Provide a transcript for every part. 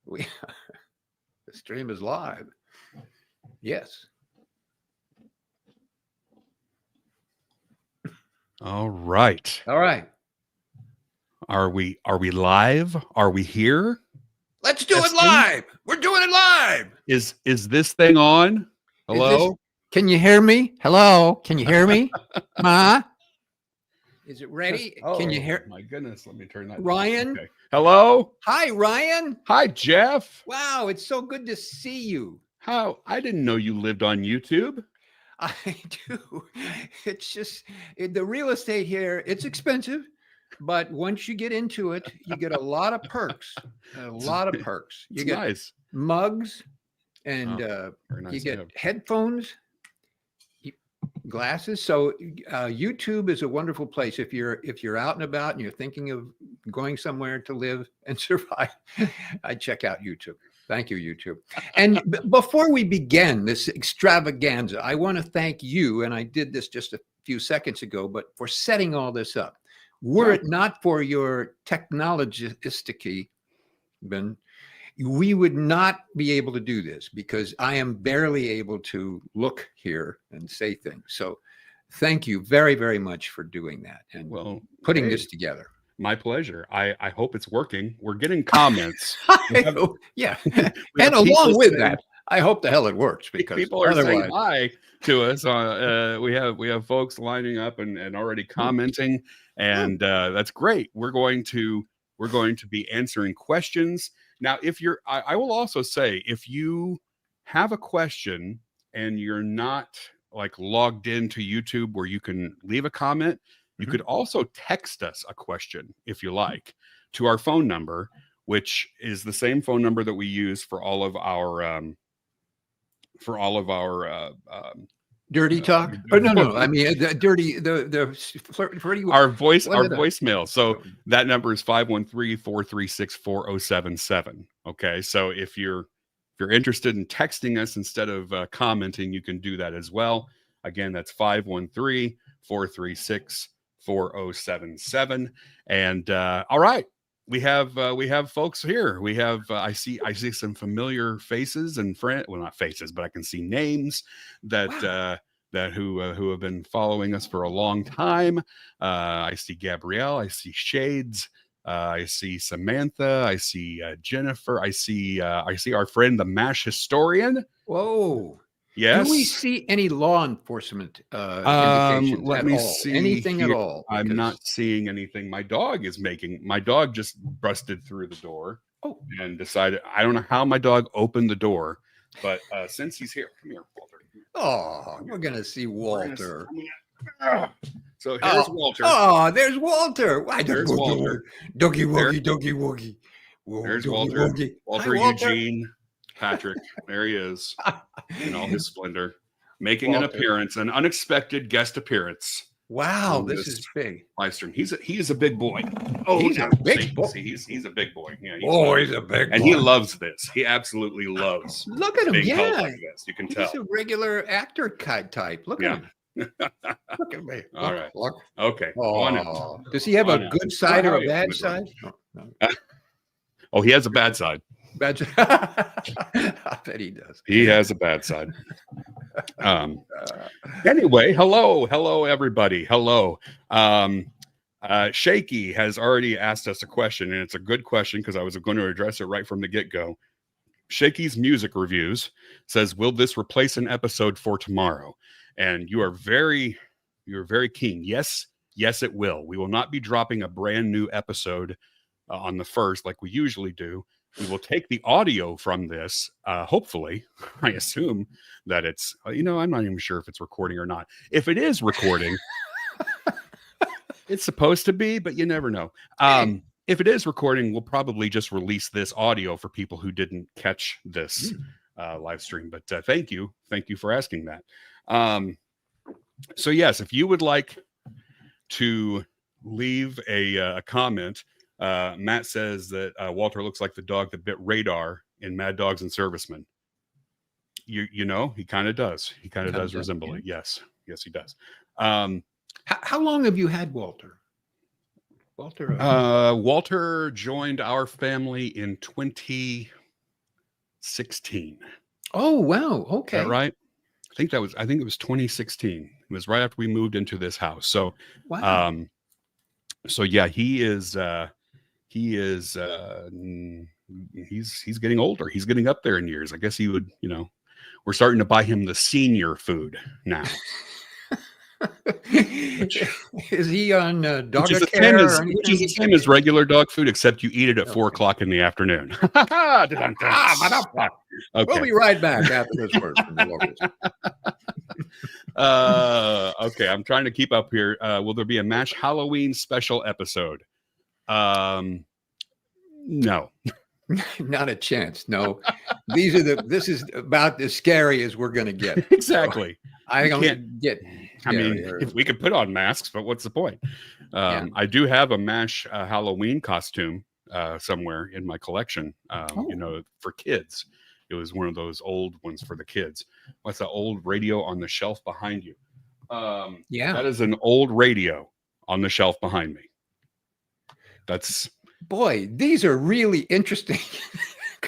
We the stream is live. Yes. All right. All right. Are we live? Are we here? Let's do it live. We're doing it live. Is this thing on? Hello? Can you hear me? Hello? Can you hear me? Ma? Is it ready? Can you hear? My goodness, let me turn that Ryan? Okay. Hello? Hi, Ryan. Hi, Jeff. Wow, it's so good to see you. How? I didn't know you lived on YouTube. I do. It's just the real estate here, it's expensive, but once you get into it, you get a lot of perks. A lot of perks. You get nice mugs and nice you get headphones, glasses. So YouTube is a wonderful place if you're out and about and you're thinking of going somewhere to live and survive. I check out YouTube. Thank you, YouTube. And before we begin this extravaganza, I want to thank you, and I did this just a few seconds ago, but for setting all this up. Were it not for your technologistic, Ben, we would not be able to do this because I am barely able to look here and say things. So thank you very, very much for doing that and putting this together. My pleasure. I hope it's working. We're getting comments. Yeah. And along with that, I hope the hell it works because people are saying hi to us. We have folks lining up and already commenting, and that's great. We're going to be answering questions. Now, I will also say, if you have a question and you're not like logged into YouTube where you can leave a comment, you could also text us a question if you like to our phone number, which is the same phone number that we use for all of our dirty talk. No. I mean, the dirty, the flirty. Our voicemail. So that number is 513-436-4077. Okay. So if you're interested in texting us instead of commenting, you can do that as well. Again, that's 513-436-4077. And all right. We have folks here. We have I see some familiar faces and friends. Well, not faces, but I can see names that who have been following us for a long time. I see Gabrielle. I see Shades. I see Samantha. I see Jennifer. I see our friend the MASH historian. Whoa. Yes. Do we see any law enforcement indications let me see anything here. at all? Because I'm not seeing anything. My dog just busted through the door and decided, I don't know how my dog opened the door, but since he's here, come here, Walter. Oh, we're going to see Walter. So here's Walter. Oh, there's Walter. Why there's Walter. Doggy woogie. There's Walter. Walter Eugene. Patrick, there he is in all his splendor, making an appearance, an unexpected guest appearance. Wow, this is big. Live stream. He is a big boy. Oh, he's a big boy. He's a big boy. Yeah, he's a big boy. And he loves this. He absolutely loves. Look at him. Yeah, like this. You can tell. He's a regular actor type. Look at him. Look at me. All right. Look. Okay. Oh, does he have a good side or a bad side? No. Oh, he has a bad side. Bad side. I bet he does. He has a bad side. Anyway, hello, everybody. Hello. Shaky has already asked us a question, and it's a good question because I was going to address it right from the get-go. Shaky's Music Reviews says, will this replace an episode for tomorrow? And you're very keen. Yes, it will. We will not be dropping a brand new episode on the 1st like we usually do. We will take the audio from this. Hopefully, I assume that it's, I'm not even sure if it's recording or not. If it is recording, it's supposed to be, but you never know. If it is recording, we'll probably just release this audio for people who didn't catch this live stream. But thank you for asking that. So yes, if you would like to leave a comment. Matt says that Walter looks like the dog that bit Radar in Mad Dogs and Servicemen. He kind of does. He kind of does resemble it. Yes, he does. How long have you had Walter? Walter joined our family in 16. Oh, wow. Is Okay. that right? I think it was 2016. It was right after we moved into this house. So, Wow. so yeah, he's getting older. He's getting up there in years. I guess he would, we're starting to buy him the senior food now. Is he on Which is Dogacare or the anything? same as regular dog food, except you eat it at 4:00 in the afternoon. We'll Okay. be right back after this word from the locals. Okay, I'm trying to keep up here. Will there be a MASH Halloween special episode? No. Not a chance. No. This is about as scary as we're going to get. Exactly. So I don't get. I mean, if we could put on masks, but what's the point? I do have a MASH Halloween costume somewhere in my collection, for kids. It was one of those old ones for the kids. What's that old radio on the shelf behind you? That is an old radio on the shelf behind me. Boy, these are really interesting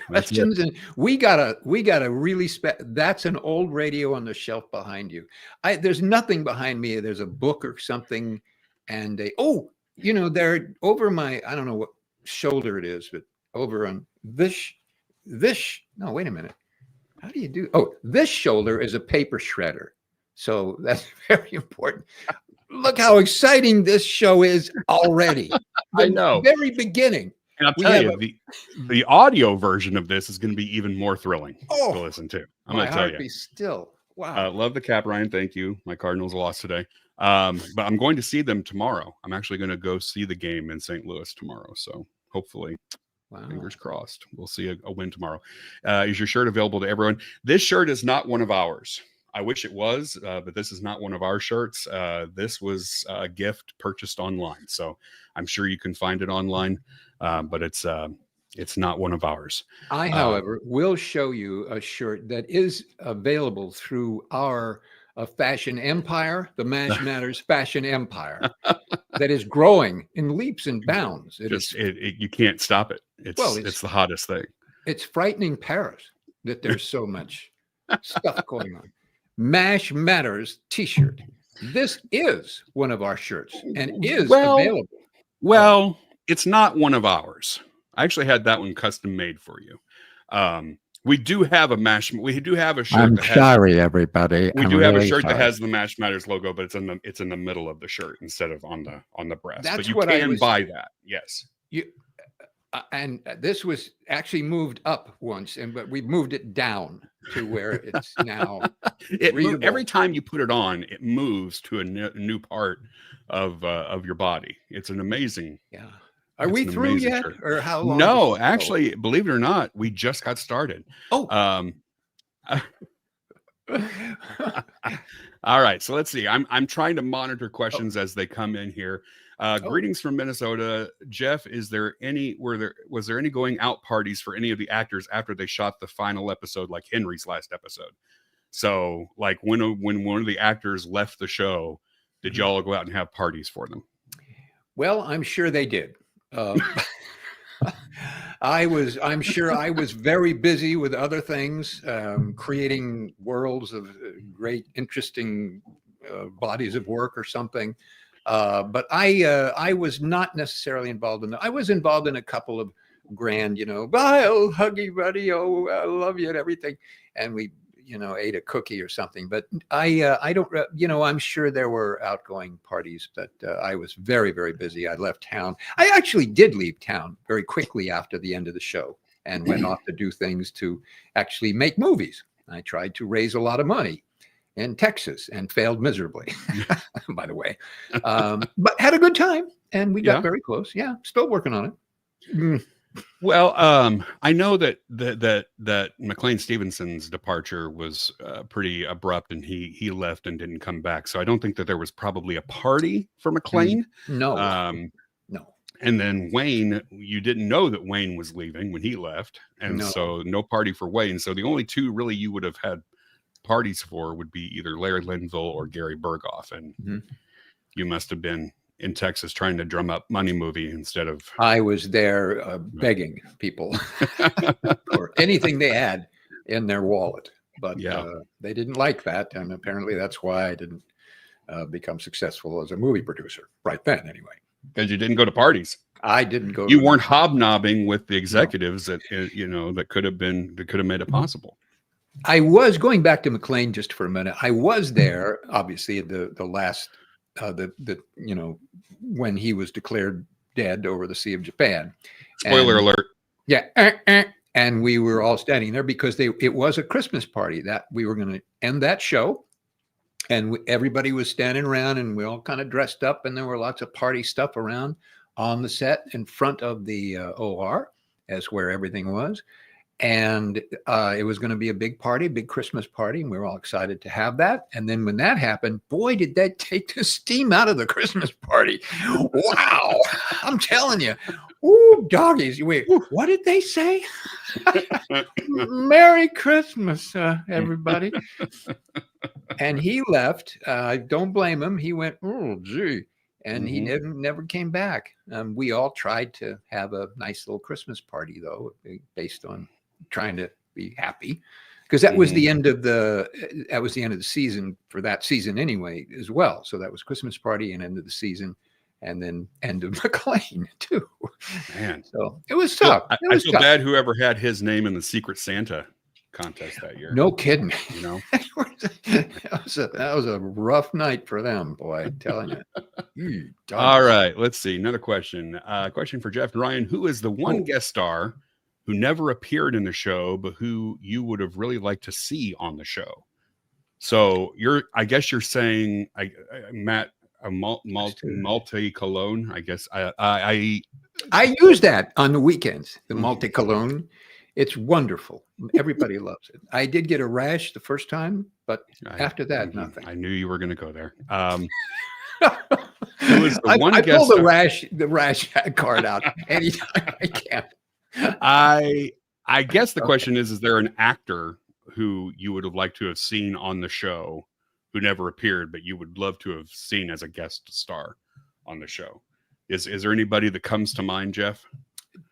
questions, and we gotta really that's an old radio on the shelf behind you. There's nothing behind me. There's a book or something, and they're over my, I don't know what shoulder it is, but over on this. No, wait a minute. How do you do? Oh, this shoulder is a paper shredder, so that's very important. Look how exciting this show is already. I know. Very beginning. And I'll tell you, the audio version of this is going to be even more thrilling to listen to. I'm going to tell you. Be still. Wow. Love the cap, Ryan. Thank you. My Cardinals lost today. But I'm going to see them tomorrow. I'm actually going to go see the game in St. Louis tomorrow. So hopefully, fingers crossed, we'll see a win tomorrow. Is your shirt available to everyone? This shirt is not one of ours. I wish it was, but this is not one of our shirts. This was a gift purchased online, so I'm sure you can find it online, but it's not one of ours. I, however, will show you a shirt that is available through our fashion empire, the MASH Matters fashion empire, that is growing in leaps and bounds. You can't stop it. It's the hottest thing. It's frightening Paris that there's so much stuff going on. MASH Matters t-shirt. This is one of our shirts and is available. Well, it's not one of ours. I actually had that one custom made for you. We do have a MASH. We do have a shirt. I'm sorry, everybody. We do have a shirt that has the MASH Matters logo, but it's in the middle of the shirt instead of on the breast. That's but you what can buy that. Yes. And this was actually moved up once, but we moved it down to where it's now. Every time you put it on, it moves to a new part of your body. It's an amazing. Yeah. Are we through yet, or how long? No, actually, believe it or not, we just got started. Oh. All right, so let's see. I'm trying to monitor questions as they come in here. Greetings from Minnesota, Jeff. Was there any going out parties for any of the actors after they shot the final episode, like Henry's last episode? So, like when one of the actors left the show, did y'all go out and have parties for them? Well, I'm sure they did. I'm sure I was very busy with other things, creating worlds of great, interesting bodies of work or something. But I was not necessarily involved in that. I was involved in a couple of grand, bye, oh, huggy buddy, oh, I love you and everything. And we, ate a cookie or something. But I don't, I'm sure there were outgoing parties, but I was very, very busy. I left town. I actually did leave town very quickly after the end of the show and went off to do things to actually make movies. I tried to raise a lot of money in Texas and failed miserably, by the way, but had a good time and we got very close. Yeah. Still working on it. Well, I know that McLean Stevenson's departure was pretty abrupt, and he left and didn't come back. So I don't think that there was probably a party for McLean. No. No. And then Wayne, you didn't know that Wayne was leaving when he left, and so no party for Wayne. So the only two really you would have had parties for would be either Larry Linville or Gary Berghoff, and you must have been in Texas trying to drum up Money Movie instead of. I was there begging people for anything they had in their wallet, but they didn't like that, and apparently that's why I didn't become successful as a movie producer right then. Anyway, because you didn't go to parties. I didn't go. You weren't hobnobbing with the executives that that could have made it possible. I was going back to McLean just for a minute. I was there, obviously, at the last, when he was declared dead over the Sea of Japan. Spoiler alert. Yeah. And we were all standing there because it was a Christmas party that we were going to end that show. And everybody was standing around and we all kind of dressed up, and there were lots of party stuff around on the set in front of the OR as where everything was. And it was going to be a big party, big Christmas party, and we were all excited to have that. And then when that happened, boy, did that take the steam out of the Christmas party. Wow. I'm telling you. Ooh, doggies. Wait, what did they say? Merry Christmas, everybody. And he left. I don't blame him. He went, oh, gee. And he never came back. We all tried to have a nice little Christmas party, though, based on trying to be happy, because that was the end of the season for that season anyway, as well. So that was Christmas party and end of the season, and then end of McLean too. Man, so it was tough. I feel bad whoever had his name in the Secret Santa contest that year. No kidding. that was a rough night for them, boy. I'm telling you. All right, let's see another question. Question for Jeff and Ryan: who is the one guest star who never appeared in the show, but who you would have really liked to see on the show? So I guess you're saying, Matt, a multi-cologne. I guess I use that on the weekends. The multi-cologne. It's wonderful. Everybody loves it. I did get a rash the first time, but after that, nothing. I knew you were going to go there. Who was the one I guest pull the rash card out anytime I can. I guess the question is there an actor who you would have liked to have seen on the show who never appeared, but you would love to have seen as a guest star on the show? Is there anybody that comes to mind, Jeff?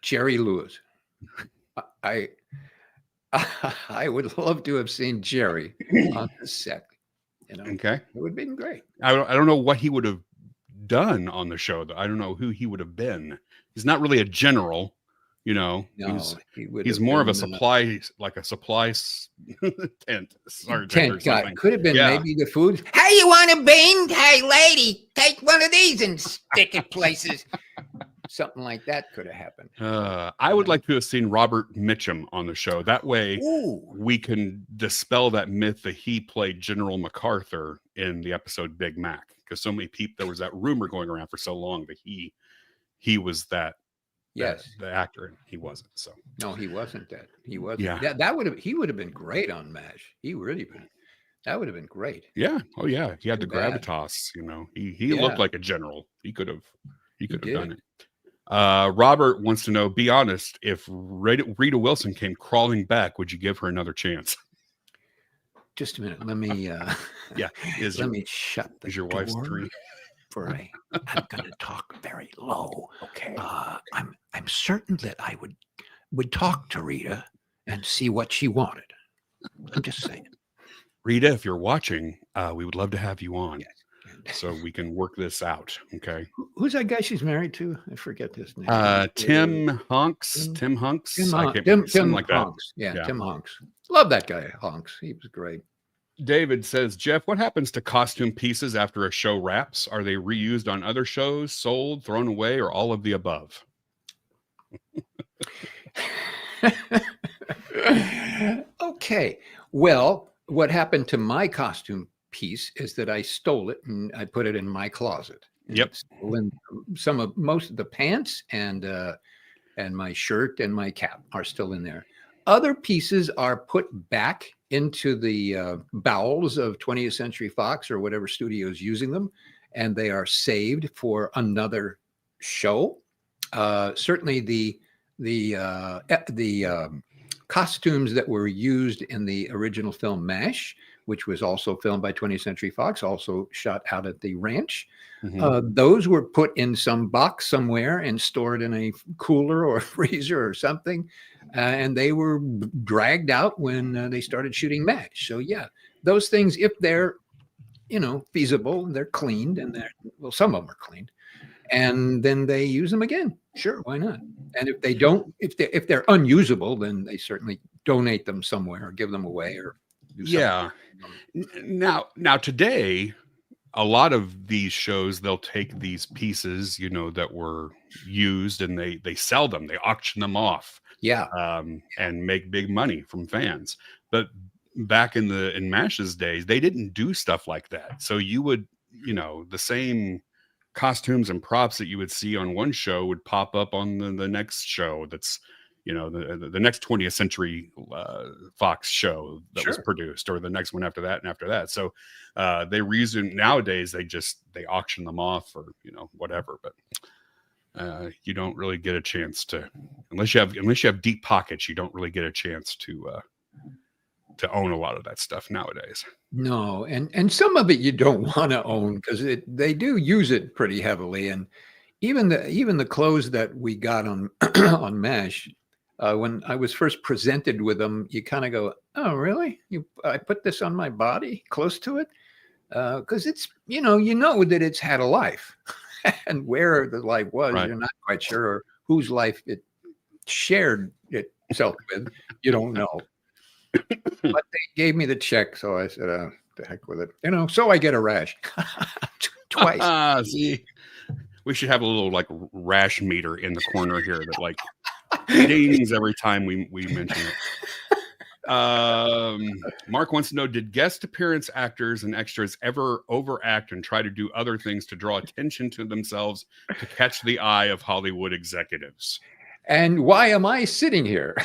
Jerry Lewis. I would love to have seen Jerry on the set. Okay, it would have been great. I don't know what he would have done on the show, though. I don't know who he would have been. He's not really a general. No, he's more of a supply, like a supply tent guy. Could have been maybe the food. Hey, you want a bean? Hey, lady, take one of these and stick it places. Something like that could have happened. I would like to have seen Robert Mitchum on the show. That way we can dispel that myth that he played General MacArthur in the episode Big Mac, because so many people, there was that rumor going around for so long that he was that. Yes, the actor, and he wasn't. So no, he wasn't that. He wasn't. Yeah, he would have been great on MASH. That would have been great. Yeah. Oh yeah. He had the gravitas. He looked like a general. He could have done it. Robert wants to know, be honest, if Rita Wilson came crawling back, would you give her another chance? Just a minute. Let me let me shut the door. Is your wife's dream? I'm going to talk very low. Okay. I'm certain that I would talk to Rita and see what she wanted. I'm just saying. Rita, if you're watching, we would love to have you on. Yes. So we can work this out. Okay. Who's that guy she's married to? I forget his name. Tim Hunks. Tim Hunks. Tim Hunks. Yeah, Tim Hunks. Love that guy, Hunks. He was great. David says, Jeff, what happens to costume pieces after a show wraps? Are they reused on other shows, sold, thrown away, or all of the above? Okay. Well, what happened to my costume piece is that I stole it and I put it in my closet. Yep. Most of the pants and my shirt and my cap are still in there. Other pieces are put back into the bowels of 20th Century Fox or whatever studio is using them, and they are saved for another show. Certainly the costumes that were used in the original film MASH which was also filmed by 20th Century Fox, also shot out at the ranch. Mhm. Those were put in some box somewhere and stored in a cooler or freezer or something. And they were dragged out when they started shooting MASH. So yeah, those things, if they're, feasible, they're cleaned, and some of them are cleaned, and then they use them again. Sure, why not? And if they don't, if they're unusable, then they certainly donate them somewhere or give them away or do something. Yeah. Now today, a lot of these shows, they'll take these pieces, that were used, and they sell them, they auction them off, Yeah. and make big money from fans. But back in MASH's days, they didn't do stuff like that. So you would, the same costumes and props that you would see on one show would pop up on the next show. That's, the next 20th Century Fox show that was produced, or the next one after that and after that. So nowadays they auction them off, or whatever. But you don't really get a chance to, unless you have deep pockets, you don't really get a chance to own a lot of that stuff nowadays. No, and some of it you don't want to own, because they do use it pretty heavily. And even the clothes that we got on on MASH, when I was first presented with them, you kind of go, "Oh, really? I put this on my body, close to it?" Because it's you know that it's had a life, and where the life was, Right. you're not quite sure, or whose life it shared itself with. You don't know. But they gave me the check, so I said, "The heck with it," So I get a rash twice. See, we should have a little rash meter in the corner here that dings every time we mention it. Mark wants to know, did guest appearance actors and extras ever overact and try to do other things to draw attention to themselves to catch the eye of Hollywood executives? And why am I sitting here?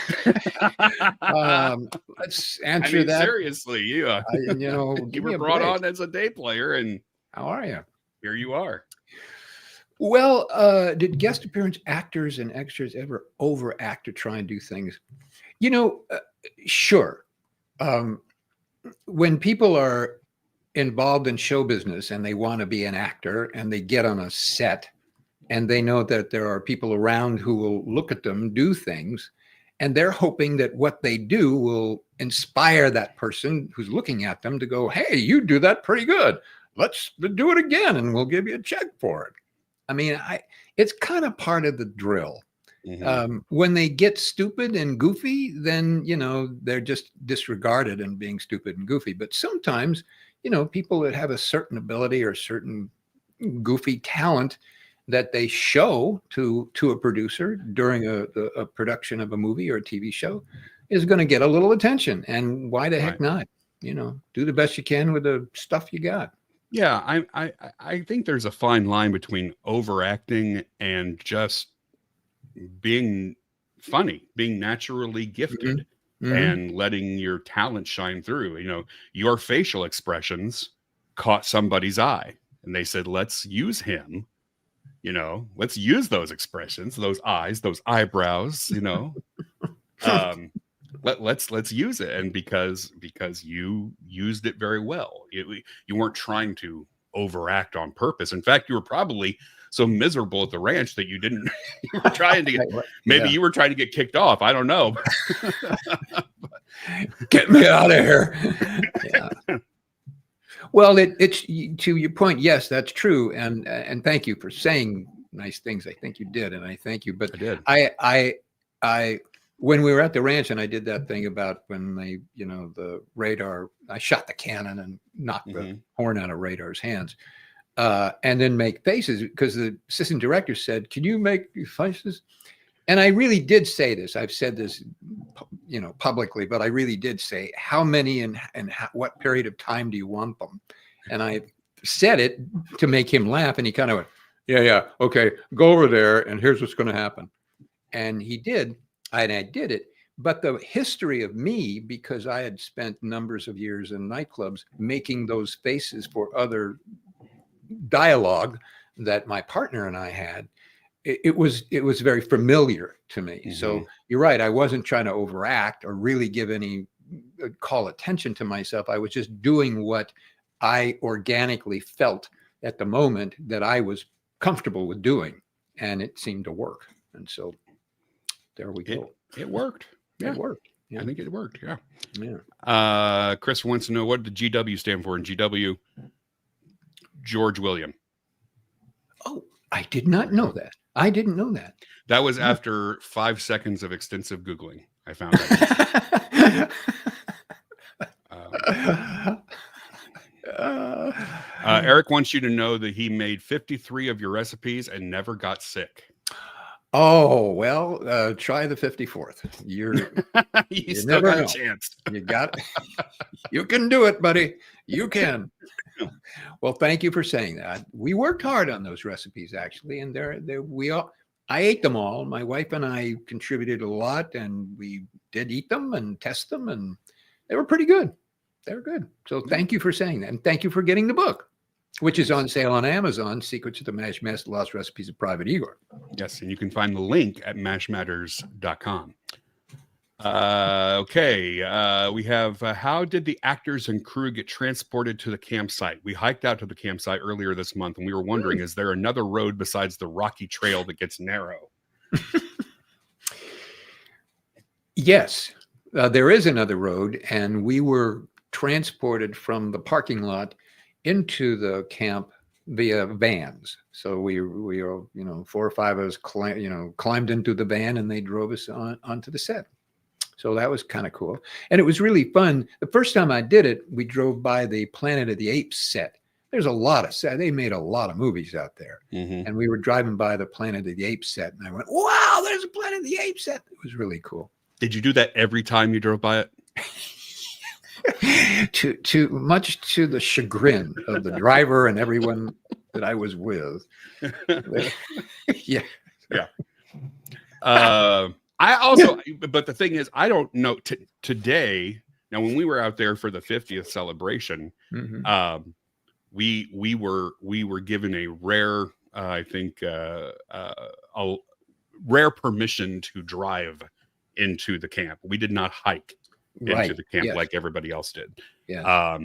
Let's answer that. Seriously, you were brought on as a day player, and how are you? Here you are. Well, did guest appearance actors and extras ever overact or try and do things? Sure. When people are involved in show business and they want to be an actor, and they get on a set, and they know that there are people around who will look at them do things, and they're hoping that what they do will inspire that person who's looking at them to go, "Hey, you do that pretty good. Let's do it again, and we'll give you a check for it." I mean, it's kind of part of the drill. Mm-hmm. When they get stupid and goofy, then, they're just disregarded and being stupid and goofy. But sometimes, people that have a certain ability or certain goofy talent that they show to a producer during a production of a movie or a TV show is going to get a little attention. And why the heck not? Do the best you can with the stuff you got. Yeah, I think there's a fine line between overacting and just being funny, being naturally gifted, and letting your talent shine through. Your facial expressions caught somebody's eye, and they said, "Let's use him. Let's use those expressions, those eyes, those eyebrows. Let's use it." And because you used it very well, you weren't trying to overact on purpose. In fact, you were probably so miserable at the ranch that you didn't. You were trying to get, maybe you were trying to get kicked off. I don't know. Get me out of here. Yeah. Well, it's to your point. Yes, that's true. And thank you for saying nice things. I think you did, and I thank you. But I did. When we were at the ranch, and I did that thing about when they, the radar, I shot the cannon and knocked the horn out of Radar's hands, and then make faces, because the assistant director said, "Can you make faces?" And I really did say this. I've said this, publicly, but I really did say, "How many and what period of time do you want them?" And I said it to make him laugh, and he kind of went, "Yeah, okay, go over there, and here's what's going to happen." And he did. And I did it. But the history of me, because I had spent numbers of years in nightclubs making those faces for other dialogue that my partner and I had, it was very familiar to me. So you're right. I wasn't trying to overact or really give any call attention to myself. I was just doing what I organically felt at the moment that I was comfortable with doing, and it seemed to work. And so there we go. It worked. Yeah. It worked. Yeah. I think it worked. Yeah. Yeah. Chris wants to know, what did GW stand for? And GW, George William. Oh, I did not know that. I didn't know that. That was after 5 seconds of extensive Googling. I found that. Eric wants you to know that he made 53 of your recipes and never got sick. Oh, well, try the 54th. You still never got know. a chance. You can do it, buddy. You can. Well, thank you for saying that. We worked hard on those recipes, actually, and I ate them all. My wife and I contributed a lot, and we did eat them and test them, and they were pretty good. They were good. So thank you for saying that, and thank you for getting the book, which is on sale on Amazon, Secrets of the Mash Master, Lost Recipes of Private Igor. Yes, and you can find the link at mashmatters.com. Okay, we have, how did the actors and crew get transported to the campsite? We hiked out to the campsite earlier this month, and we were wondering, is there another road besides the rocky trail that gets narrow? Yes, there is another road, and we were transported from the parking lot into the camp via vans. So we were, 4 or 5 of us climbed into the van, and they drove us onto the set. So that was kind of cool. And it was really fun. The first time I did it, we drove by the Planet of the Apes set. There's a lot of set. They made a lot of movies out there. Mm-hmm. And we were driving by the Planet of the Apes set, and I went, wow, there's a Planet of the Apes set. It was really cool. Did you do that every time you drove by it? Too much to the chagrin of the driver and everyone that I was with. Yeah. I also, but the thing is, I don't know today. Now, when we were out there for the 50th celebration, Mm-hmm. we were given a rare, I think, a rare permission to drive into the camp. We did not hike into the camp like everybody else did. Yeah.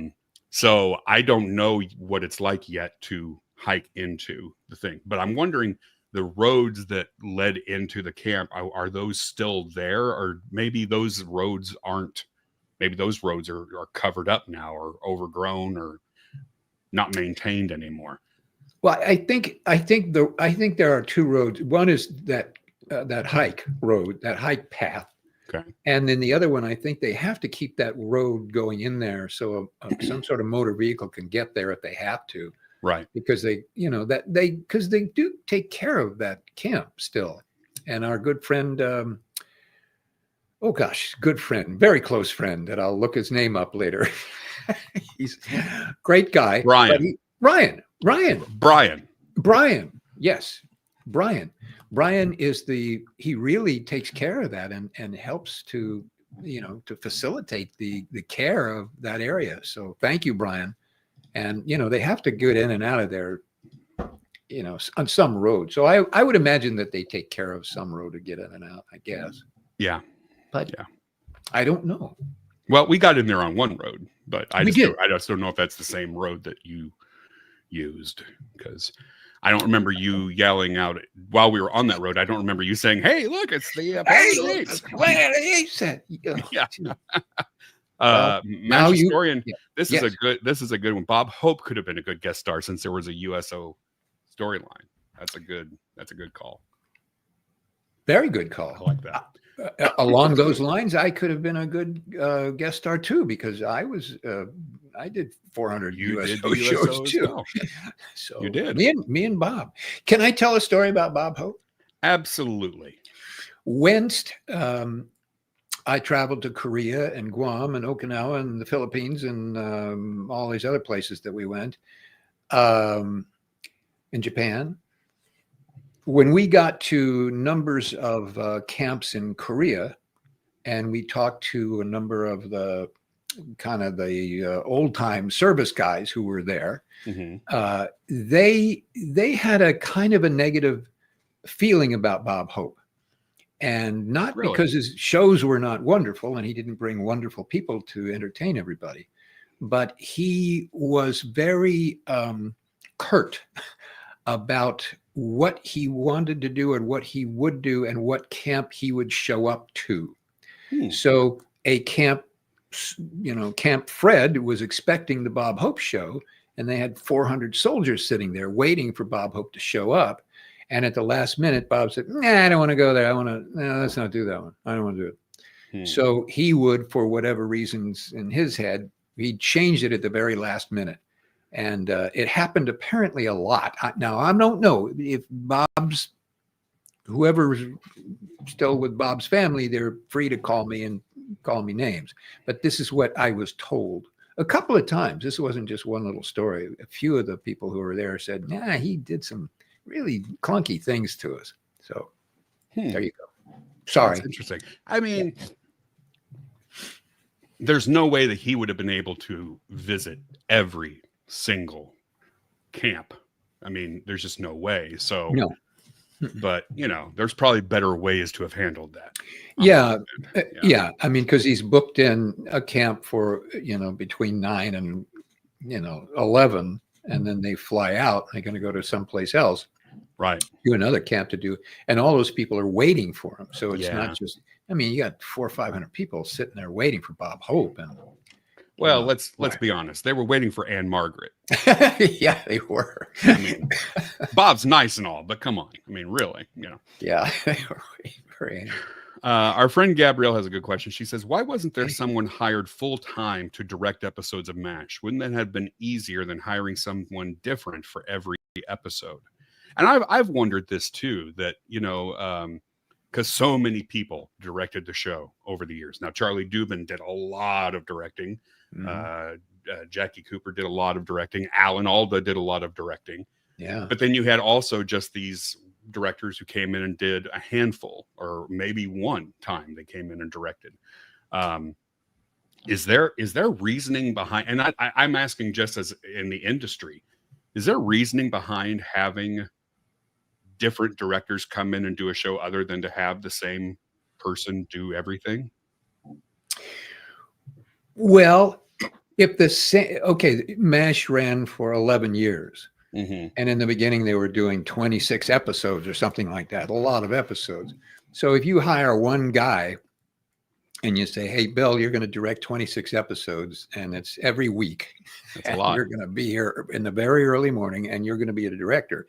So I don't know what it's like yet to hike into the thing, but I'm wondering, the roads that led into the camp, are those still there? Or maybe those roads aren't, maybe those roads are covered up now, or overgrown, or not maintained anymore. Well, I think there are 2 roads. One is that hike road, that hike path. Okay. And then the other one, I think they have to keep that road going in there so some sort of motor vehicle can get there if they have to. Right. Because they do take care of that camp still. And our good friend, good friend, very close friend, that I'll look his name up later. He's a great guy. Brian. Yes. Brian is he really takes care of that and helps to facilitate the care of that area. So thank you, Brian. And, they have to get in and out of there, on some road. So I would imagine that they take care of some road to get in and out, I guess. Yeah. But I don't know. Well, we got in there on one road, but I just don't know if that's the same road that you used, because I don't remember you yelling out while we were on that road. I don't remember you saying, "Hey, look, it's the Planet of the Apes set." Yeah. Now historian. This is a good one. Bob Hope could have been a good guest star, since there was a USO storyline. That's a good call. Very good call. I like that. Along those lines, I could have been a good guest star too, because I did 400 USO shows too. Well. So you did. Me and Bob. Can I tell a story about Bob Hope? Absolutely. Whence I traveled to Korea and Guam and Okinawa and the Philippines and all these other places that we went, in Japan. When we got to numbers of camps in Korea, and we talked to a number of the kind of the old time service guys who were there, they had a kind of a negative feeling about Bob Hope. And not Really? because his shows were not wonderful and he didn't bring wonderful people to entertain everybody, but he was very curt about what he wanted to do and what he would do and what camp he would show up to. So a camp, Camp Fred was expecting the Bob Hope show, and they had 400 soldiers sitting there waiting for Bob Hope to show up. And at the last minute, Bob said, "Nah, I don't want to go there. Let's not do that one. I don't want to do it." So he would, for whatever reasons in his head, he changed it at the very last minute. And it happened apparently a lot. Now, I don't know if whoever's still with Bob's family, they're free to call me and call me names. But this is what I was told a couple of times. This wasn't just one little story. A few of the people who were there said, "Nah, he did some really clunky things to us." So there you go. Sorry. That's interesting. I mean, there's no way that he would have been able to visit every single camp. I mean, there's just no way. So, no. But there's probably better ways to have handled that. Yeah. I mean, because he's booked in a camp for between 9 and 11, and then they fly out. They're going to go to someplace else, right? Do another camp to do, and all those people are waiting for him. So it's not just. I mean, you got 400 or 500 people sitting there waiting for Bob Hope, and well, let's be honest. They were waiting for Anne Margaret. Yeah, they were. I mean, Bob's nice and all, but come on. I mean, really, Yeah, they were waiting for Anne. Our friend Gabrielle has a good question. She says, "Why wasn't there someone hired full time to direct episodes of MASH? Wouldn't that have been easier than hiring someone different for every episode?" And I've wondered this too. That because so many people directed the show over the years. Now, Charlie Dubin did a lot of directing. Jackie Cooper did a lot of directing. Alan Alda did a lot of directing. Yeah. But then you had also just these directors who came in and did a handful, or maybe one time they came in and directed. Is there reasoning behind? And I'm asking just as in the industry, is there reasoning behind having different directors come in and do a show other than to have the same person do everything? Well, if MASH ran for 11 years, and in the beginning they were doing 26 episodes or something like that, a lot of episodes. So if you hire one guy and you say, "Hey, Bill, you're going to direct 26 episodes, and it's every week. That's a lot. You're going to be here in the very early morning, and you're going to be a director."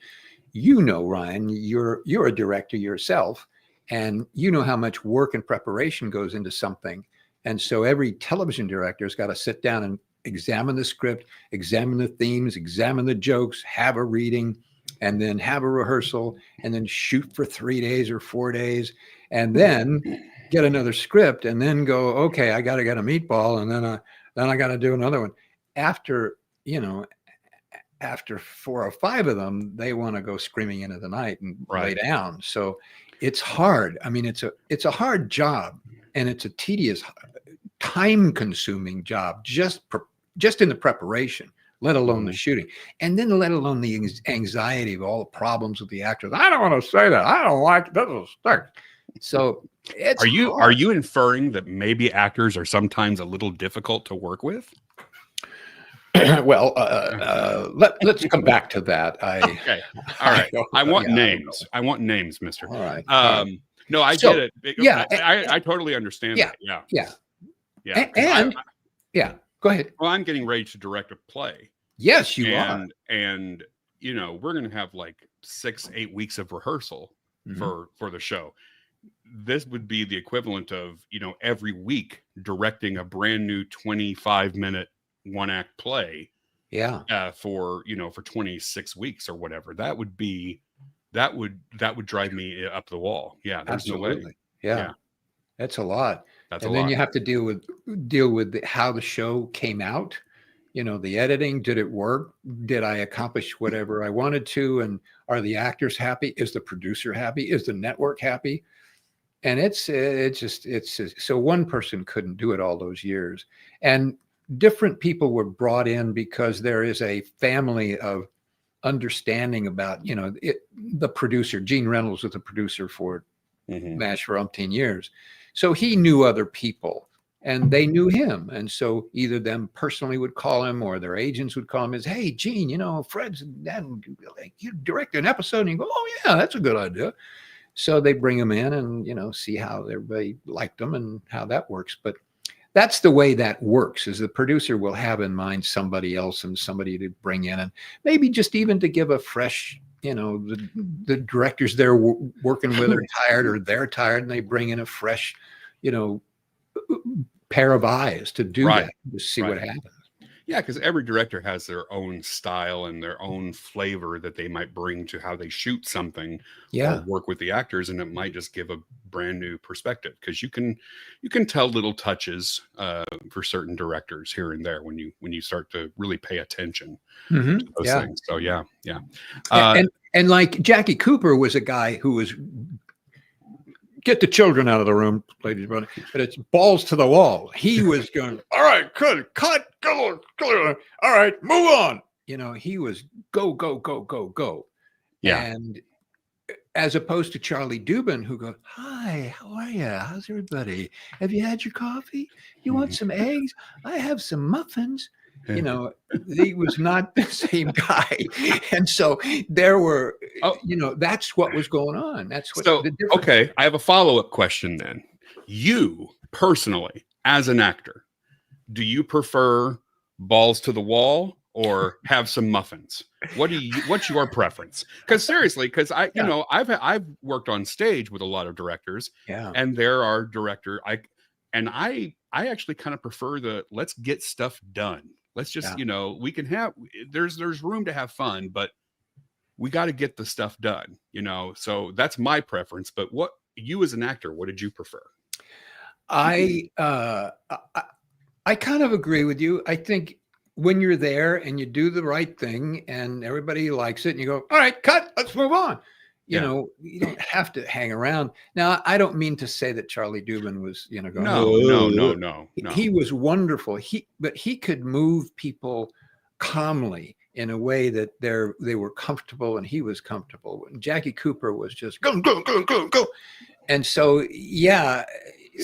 Ryan, you're a director yourself, and you know how much work and preparation goes into something. And so every television director has got to sit down and examine the script, examine the themes, examine the jokes, have a reading, and then have a rehearsal, and then shoot for 3 days or 4 days, and then get another script, and then go, "Okay, I got to get a meatball," and then I got to do another one. After 4 or 5 of them, they want to go screaming into the night and lay down. So it's hard. I mean, it's a hard job, and it's a tedious, time-consuming job just in the preparation, let alone the shooting, and then let alone the anxiety of all the problems with the actors. "I don't want to say that. I don't like this stuff." So it's are you inferring that maybe actors are sometimes a little difficult to work with? Well, let's come back to that. Okay. All right. I want names. I want names, mister. All right. No, I get it. Yeah. I totally understand that. Yeah. And go ahead. Well, I'm getting ready to direct a play. Yes, you are. And we're going to have like 6-8 weeks of rehearsal for the show. This would be the equivalent of, every week directing a brand new 25-minute 1-act play. Yeah. For 26 weeks or whatever. That would drive me up the wall. Yeah. There's Absolutely. no way. Yeah. That's a lot. And then you have to deal with how the show came out. The editing. Did it work? Did I accomplish whatever I wanted to? And are the actors happy? Is the producer happy? Is the network happy? And it's so one person couldn't do it all those years. And different people were brought in because there is a family of understanding about, the producer. Gene Reynolds was the producer for MASH for umpteen years. So he knew other people and they knew him. And so either them personally would call him or their agents would call him as, hey, Gene, you know, Fred's you direct an episode. And you go, oh, yeah, that's a good idea. So they bring him in and, you know, see how everybody liked them and how that works. But that's the way that works, is the producer will have in mind somebody else and somebody to bring in, and maybe just even to give a fresh, you know, the directors they're working with are tired or they're tired and they bring in a fresh, you know, pair of eyes to do that, to see what happens. Yeah, because every director has their own style and their own flavor that they might bring to how they shoot something or work with the actors, and it might just give a brand new perspective, because you can tell little touches for certain directors here and there when you start to really pay attention to those things. So yeah. And like Jackie Cooper was a guy who was, get the children out of the room, ladies and brother, but it's balls to the wall. He was going, all right, cut, go, all right, move on. You know, he was go, go, go, go, go. Yeah. And as opposed to Charlie Dubin, who goes, hi, how are you? How's everybody? Have you had your coffee? You want some eggs? I have some muffins. You know, he was not the same guy. And so there were, you know, that's what was going on. That's what. So, okay, I have a follow-up question then. You personally, as an actor, do you prefer balls to the wall or have some muffins? What's your preference? Because seriously, because you know, I've worked on stage with a lot of directors, and there are I actually kind of prefer the let's get stuff done. Let's just, you know, we can have, there's room to have fun, but we got to get the stuff done, you know? So that's my preference. But what, you as an actor, what did you prefer? I kind of agree with you. I think when you're there and you do the right thing and everybody likes it and you go, all right, cut, let's move on. You know, you don't have to hang around. Now, I don't mean to say that Charlie Dubin was, you know, going, no. He was wonderful. But he could move people calmly in a way that they were comfortable and he was comfortable. Jackie Cooper was just go. And so,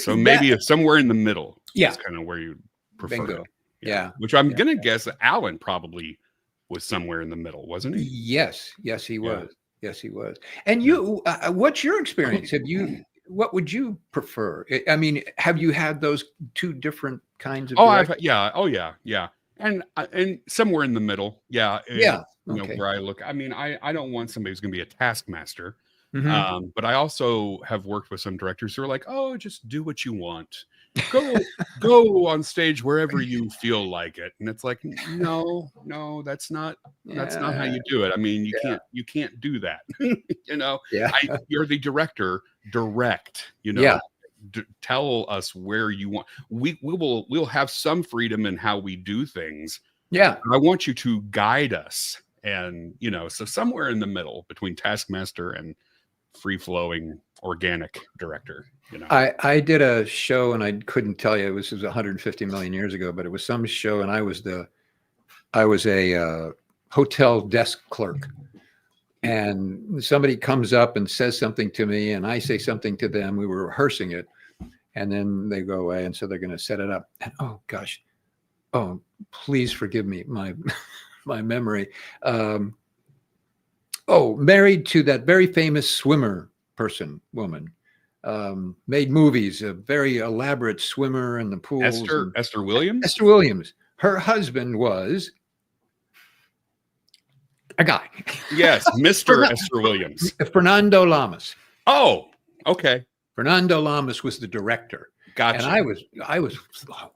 So maybe somewhere in the middle is kind of where you prefer. Bingo. It. Yeah. Which I'm going to guess that Alan probably was somewhere in the middle, wasn't he? Yes, he was. Yes, he was. And you, what's your experience? What would you prefer? I mean, have you had those two different kinds of? Yeah. And somewhere in the middle. Yeah. You know, where I look, I mean, I don't want somebody who's going to be a taskmaster. But I also have worked with some directors who are like, oh, just do what you want. Go on stage wherever you feel like it. And it's like, no, that's not how you do it. I mean, you can't do that. You know, you're the director, direct, you know, tell us where you want. We'll have some freedom in how we do things. Yeah. I want you to guide us. And, you know, so somewhere in the middle between taskmaster and free-flowing organic director, you know. I did a show and I couldn't tell you, it was 150 million years ago, but it was some show and I was a hotel desk clerk, and somebody comes up and says something to me and I say something to them. We were rehearsing it and then they go away, and so they're going to set it up, and oh gosh, please forgive me my memory. Married to that very famous woman, made movies, a very elaborate swimmer in the pools. Esther Williams? Esther Williams. Her husband was a guy. Yes, Mr. Esther Williams. Fernando Lamas. Oh, okay. Fernando Lamas was the director. Gotcha. And I was,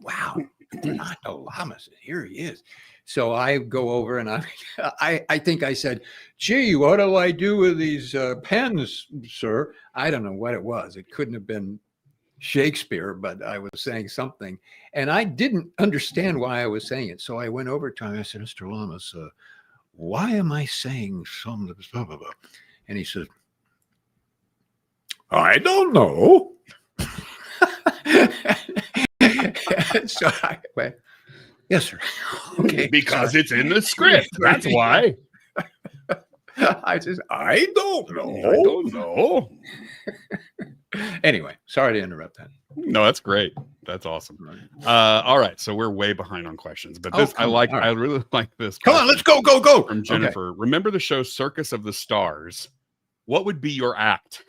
wow, Fernando Lamas, here he is. So I go over and I think I said, gee, what do I do with these pens, sir? I don't know what it was. It couldn't have been Shakespeare, but I was saying something. And I didn't understand why I was saying it. So I went over to him. I said, Mr. Lamas, why am I saying some blah, blah, blah? And he said, I don't know. So I went, yes, sir. Okay. Because it's in the script. That's why. I said, I don't know. I don't know. Anyway, sorry to interrupt that. No, that's great. That's awesome. All right, so we're way behind on questions, but this I really like this. Come on, let's go from Jennifer. Okay. Remember the show Circus of the Stars? What would be your act?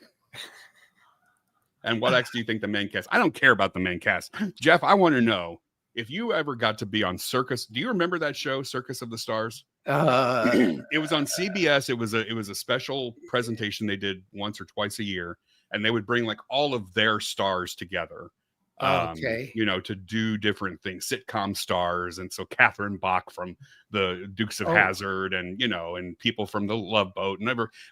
And what acts do you think the main cast? I don't care about the main cast. Jeff, I want to know if you ever got to be on Circus. Do you remember that show, Circus of the Stars? It was on CBS. It was a special presentation they did once or twice a year, and they would bring like all of their stars together. To do different things, sitcom stars, and so Catherine Bach from the Dukes of Hazzard, and and people from the Love Boat,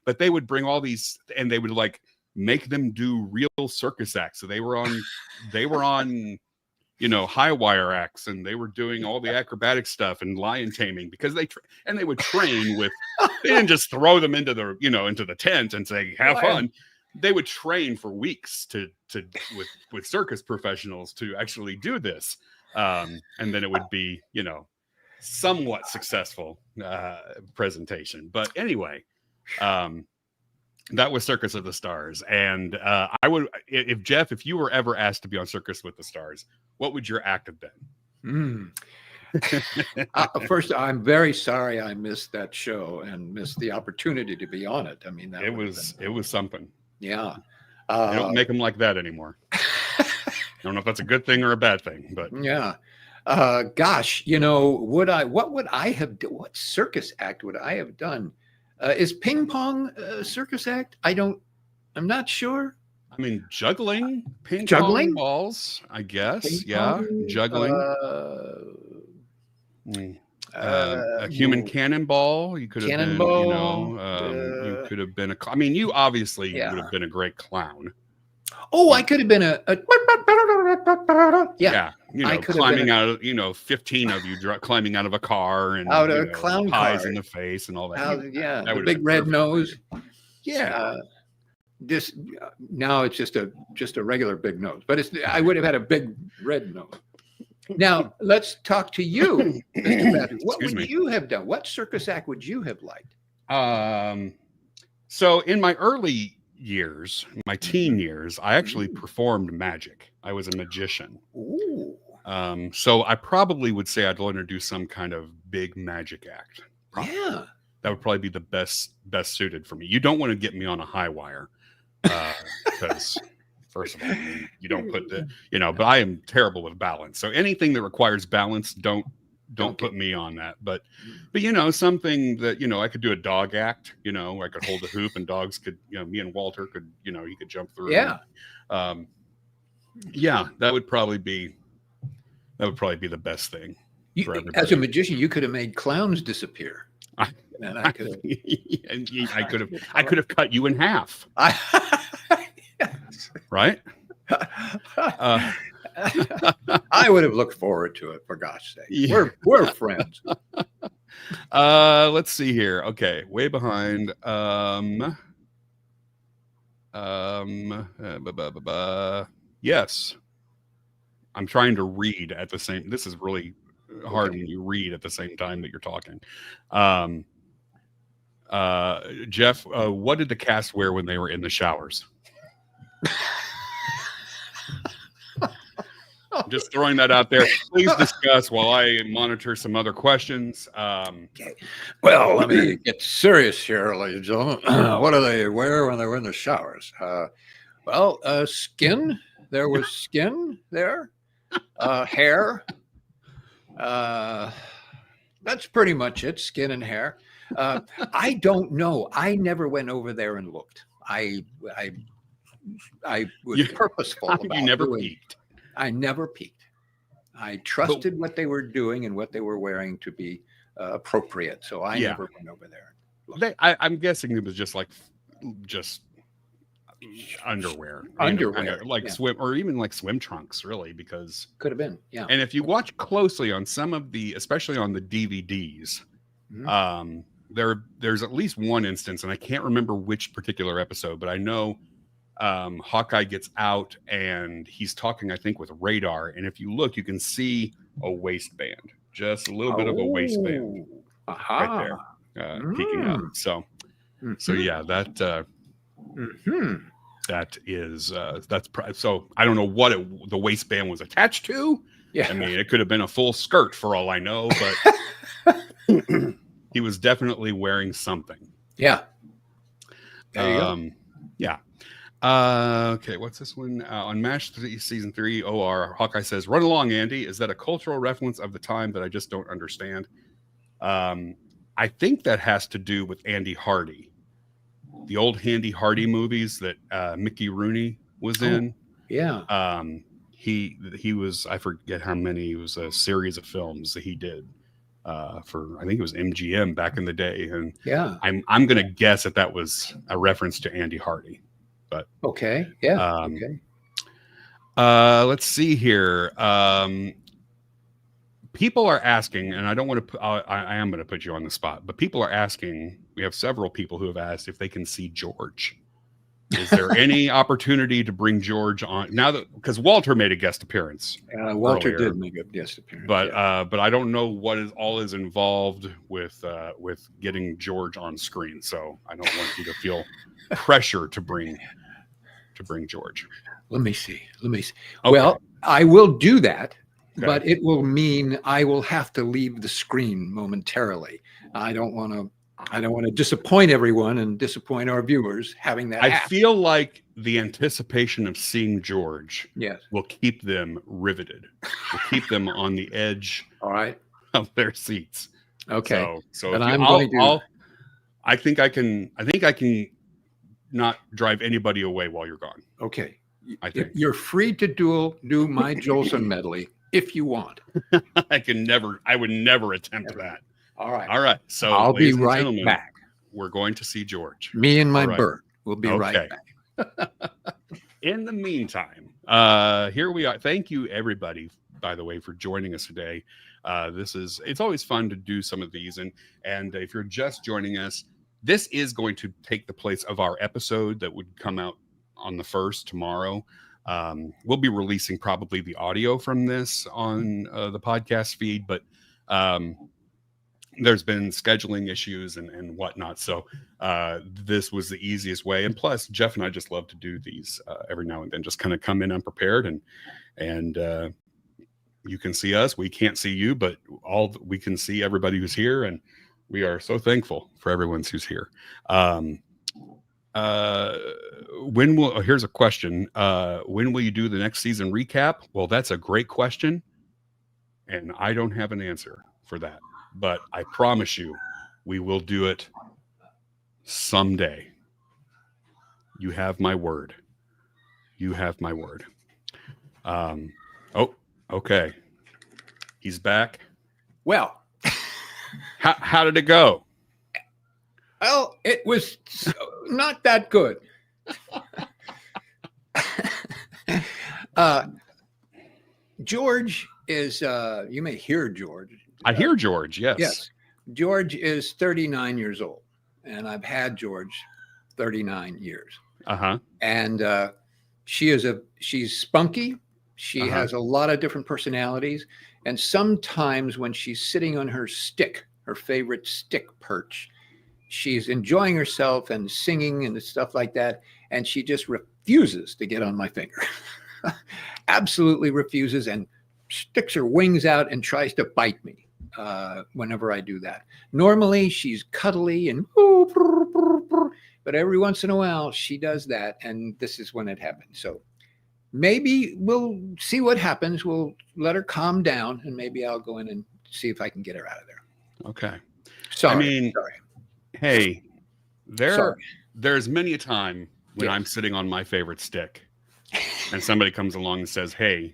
but they would bring all these, and they would like make them do real circus acts. So they were on high wire acts, and they were doing all the acrobatic stuff and lion taming, because they would train with. They didn't just throw them into the into the tent and say have fun. They would train for weeks with circus professionals to actually do this, and then it would be somewhat successful presentation. But anyway, that was Circus of the Stars, and I would, if you were ever asked to be on Circus with the Stars, what would your act have been? First, I'm very sorry I missed that show and missed the opportunity to be on it. I mean, it was something. Yeah. They don't make them like that anymore. I don't know if that's a good thing or a bad thing, but yeah. Gosh, what circus act would I have done? Is ping pong a circus act? I'm not sure. I mean, juggling pong balls, I guess. Juggling. A human cannonball. You could have been, you could have been you obviously would have been a great clown. Oh, I could have been a climbing out of 15 of you climbing out of a car and out of clown pies car in the face and all that. That the big red nose. Now it's just a regular big nose, but I would have had a big red nose. Now let's talk to you, Mr. Patrick. What would you have done? What circus act would you have liked? So in my early years, my teen years, I actually performed magic. I was a magician. Ooh. So I probably would say I'd want to do some kind of big magic act. Probably. Yeah. That would probably be the best suited for me. You don't want to get me on a high wire, because first of all, you don't put but I am terrible with balance. So anything that requires balance, don't put me on that. But something that, I could do a dog act, I could hold a hoop and dogs could, me and Walter could, you could jump through. Yeah. And, that would probably be the best thing. As a magician, you could have made clowns disappear. And I could have cut you in half. Right? I would have looked forward to it, for gosh sake. Yeah. We're friends. Let's see here. Okay, way behind. Yes. I'm trying to read at the same. This is really hard when you read at the same time that you're talking. Jeff, what did the cast wear when they were in the showers? Just throwing that out there. Please discuss while I monitor some other questions. Okay. Well, let me get serious here, ladies and gentlemen. What do they wear when they were in the showers? Skin. There was skin there. Hair. That's pretty much it. Skin and hair. I don't know. I never went over there and looked. I was purposeful. You never peeked. I never peeked. I trusted what they were doing and what they were wearing to be appropriate. So I never went over there. I'm guessing it was just underwear, swim, or even like swim trunks, really, because could have been. Yeah. And if you watch closely on some of the, especially on the DVDs, there's at least one instance, and I can't remember which particular episode, but I know Hawkeye gets out and he's talking, I think, with Radar. And if you look, you can see a waistband, just a little bit of a waistband right there, peeking out. So yeah, that. that is so I don't know what the waistband was attached to. Yeah. I mean, it could have been a full skirt for all I know, but he was definitely wearing something. Yeah. There you go. Yeah. Okay, what's this one? On MASH season 3, OR, Hawkeye says, "Run along, Andy. Is that a cultural reference of the time that I just don't understand?" I think that has to do with Andy Hardy, the old Andy Hardy movies that Mickey Rooney was in. Yeah. He was, I forget how many. It was a series of films that he did for, I think it was MGM back in the day, and Yeah. I'm gonna guess that was a reference to Andy Hardy. But okay. Yeah. Okay. Let's see here. People are asking, and I don't want to. I am going to put you on the spot, but people are asking. We have several people who have asked if they can see George. Is there any opportunity to bring George on now? That because Walter made a guest appearance. Walter earlier, did make a guest appearance, but I don't know what is involved with getting George on screen. So I don't want you to feel pressure to bring George. Let me see. Okay. Well, I will do that, Okay. but it will mean I will have to leave the screen momentarily. I don't want to disappoint everyone and disappoint our viewers having that. I feel like the anticipation of seeing George will keep them riveted. Will keep them on the edge All right. of their seats. Okay. So but I think I can not drive anybody away while you're gone. Okay. I think you're free to do my Jolson medley if you want. I would never attempt that. All right. All right. So I'll be right back. We're going to see George. Me and my bird will be right back. In the meantime, here we are. Thank you, everybody, by the way, for joining us today. It's always fun to do some of these. And if you're just joining us, this is going to take the place of our episode that would come out on the 1st tomorrow. We'll be releasing probably the audio from this on the podcast feed, but there's been scheduling issues and whatnot. So this was the easiest way. And plus, Jeff and I just love to do these every now and then, just kind of come in unprepared and you can see us. We can't see you, but we can see everybody who's here. And we are so thankful for everyone who's here. Here's a question. When will you do the next season recap? Well, that's a great question. And I don't have an answer for that, but I promise you we will do it someday. You have my word. You have my word. Oh, okay. He's back. Well, how did it go? Well, it was not that good. George is, you may hear George. I hear George, yes. Yes. George is 39 years old, and I've had George 39 years. Uh-huh. And she's spunky. She has a lot of different personalities. And sometimes when she's sitting on her stick, her favorite stick perch, she's enjoying herself and singing and stuff like that. And she just refuses to get on my finger. Absolutely refuses and sticks her wings out and tries to bite me whenever I do that. Normally she's cuddly and but every once in a while she does that. And this is when it happens. So maybe we'll see what happens. We'll let her calm down and maybe I'll go in and see if I can get her out of there. Okay. Sorry. Hey, there's many a time when I'm sitting on my favorite stick and somebody comes along and says, hey,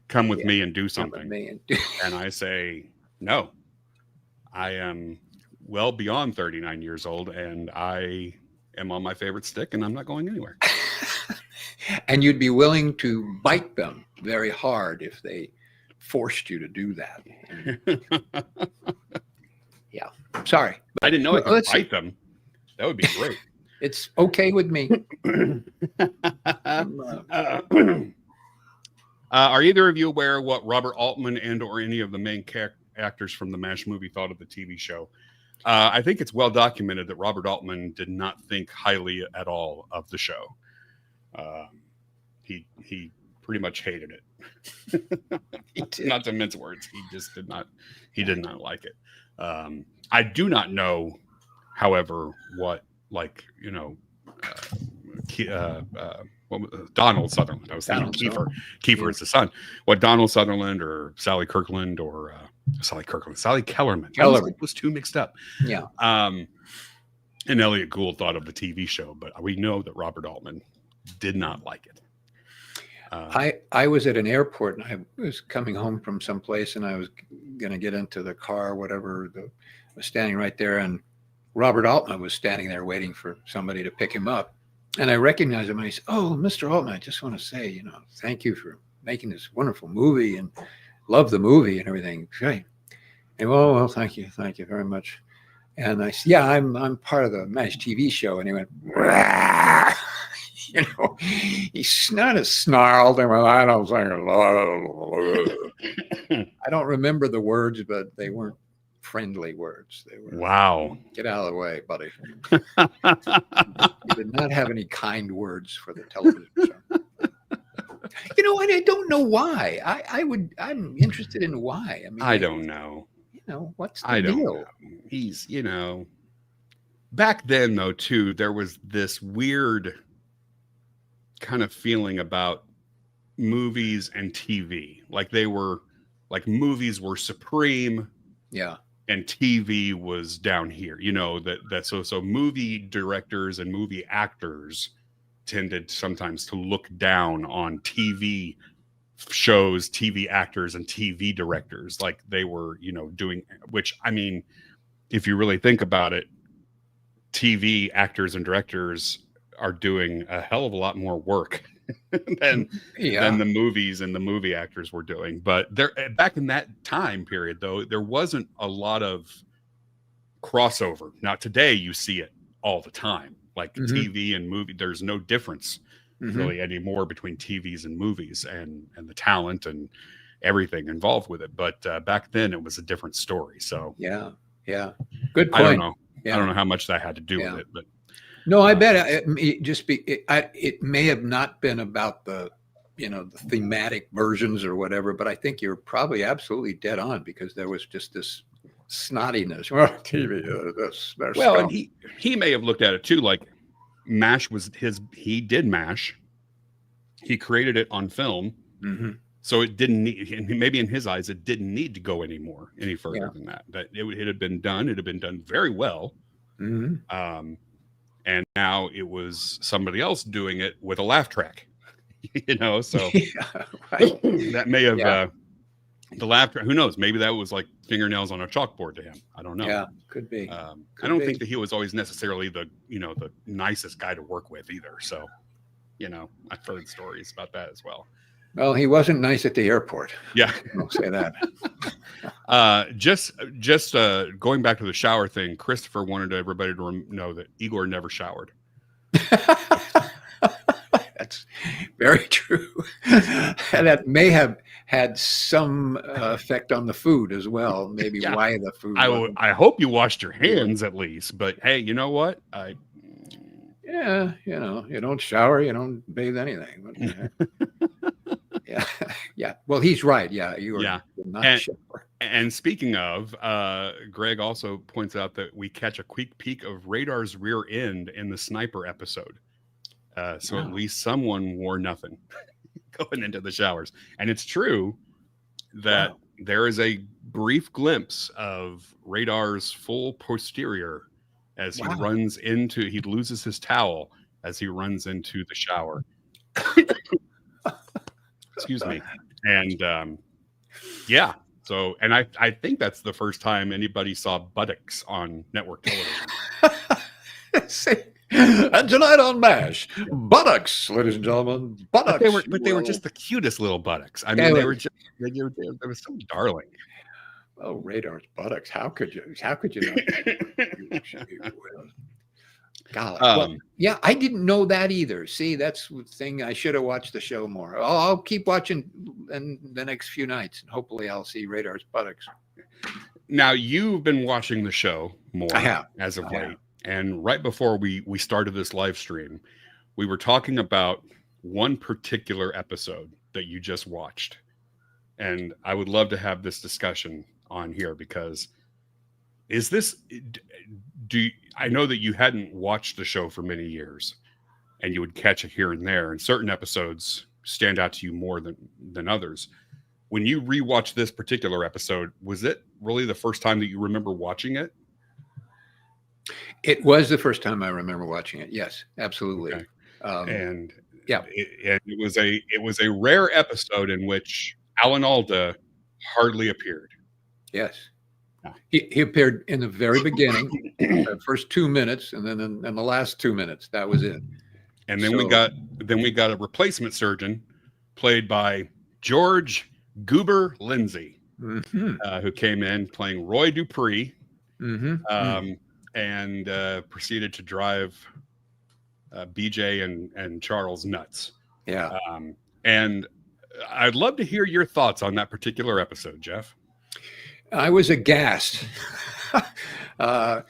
come with me and do something. And I say, no, I am well beyond 39 years old and I am on my favorite stick and I'm not going anywhere. And you'd be willing to bite them very hard if they forced you to do that. Yeah. Sorry. I didn't know I could bite them. That would be great. It's okay with me. Are either of you aware of what Robert Altman and or any of the main actors from the MASH movie thought of the TV show? I think it's well documented that Robert Altman did not think highly at all of the show. He pretty much hated it. Not to mince words, he just did not like it. I do not know, however, what Donald Sutherland. I was thinking Kiefer. Kiefer is the son. What Donald Sutherland or Sally Kirkland or Sally Kellerman. Kellerman was too mixed up. Yeah. And Elliot Gould thought of the TV show, but we know that Robert Altman did not like it. I was at an airport and I was coming home from someplace and I was going to get into the car, whatever. I was standing right there and Robert Altman was standing there waiting for somebody to pick him up. And I recognized him and I said, "Oh, Mr. Altman, I just want to say, thank you for making this wonderful movie and love the movie and everything." Great. And well, thank you very much. And I said, "Yeah, I'm part of the MASH TV show." And he went, "Rah!" He snarled and went, "I don't think I don't remember the words, but they weren't friendly words. They were, wow, get out of the way, buddy." He did not have any kind words for the television show. And I don't know why. I'm interested in why. I mean, I don't know. What's the deal? Know. He's, back then though too, there was this weird kind of feeling about movies and TV. Like movies were supreme. Yeah. And TV was down here, so movie directors and movie actors tended sometimes to look down on TV shows, TV actors and TV directors, like they were, doing, which, I mean, if you really think about it, TV actors and directors are doing a hell of a lot more work than the movies and the movie actors were doing. But there, back in that time period, though, there wasn't a lot of crossover. Now today you see it all the time, like TV and movie. There's no difference really anymore between TVs and movies and the talent and everything involved with it. But back then it was a different story. So yeah, good point. I don't know. Yeah. I don't know how much that had to do with it, but. No, I bet it may have not been about the thematic versions or whatever, but I think you're probably absolutely dead on because there was just this snottiness. Well, TV, and he may have looked at it too, like MASH was he did MASH. He created it on film. So it didn't need, and maybe in his eyes, it didn't need to go any further than that. That it had been done. It had been done very well. And now it was somebody else doing it with a laugh track, so that may have the laugh track. Who knows? Maybe that was like fingernails on a chalkboard to him. I don't know. Yeah, could be. I don't think that he was always necessarily the nicest guy to work with either. So, I've heard stories about that as well. Well, he wasn't nice at the airport. Yeah, I'll say that. Just going back to the shower thing, Christopher wanted everybody to know that Igor never showered. That's very true. And that may have had some effect on the food as well. Maybe why the food. I hope you washed your hands at least. But hey, you know what? You don't shower, you don't bathe anything. What the heck? Yeah. Well, he's right. Yeah, you are not sure. And speaking of, Greg also points out that we catch a quick peek of Radar's rear end in the sniper episode. So at least someone wore nothing going into the showers. And it's true that there is a brief glimpse of Radar's full posterior as he he loses his towel as he runs into the shower. Excuse me. And so, and I think that's the first time anybody saw buttocks on network television. And tonight on MASH, buttocks, ladies and gentlemen, buttocks. But they were just the cutest little buttocks. I mean, they were so darling. Oh, Radar's buttocks. How could you not? Golly. I didn't know that either. See, that's the thing. I should have watched the show more. I'll keep watching in the next few nights, and hopefully I'll see Radar's buttocks. Now, you've been watching the show more as of late. And right before we started this live stream, we were talking about one particular episode that you just watched. And I would love to have this discussion on here, because I know that you hadn't watched the show for many years, and you would catch it here and there, and certain episodes stand out to you more than others. When you rewatch this particular episode, was it really the first time that you remember watching it? It was the first time I remember watching it. Yes, absolutely. Okay. And it was a rare episode in which Alan Alda hardly appeared. yes, Yeah. he appeared in the very beginning, the first 2 minutes, and then in the last 2 minutes. That was it. And then we got a replacement surgeon played by George Goober Lindsay, who came in playing Roy Dupree, and proceeded to drive BJ and Charles nuts. Yeah. And I'd love to hear your thoughts on that particular episode, Jeff. I was aghast. I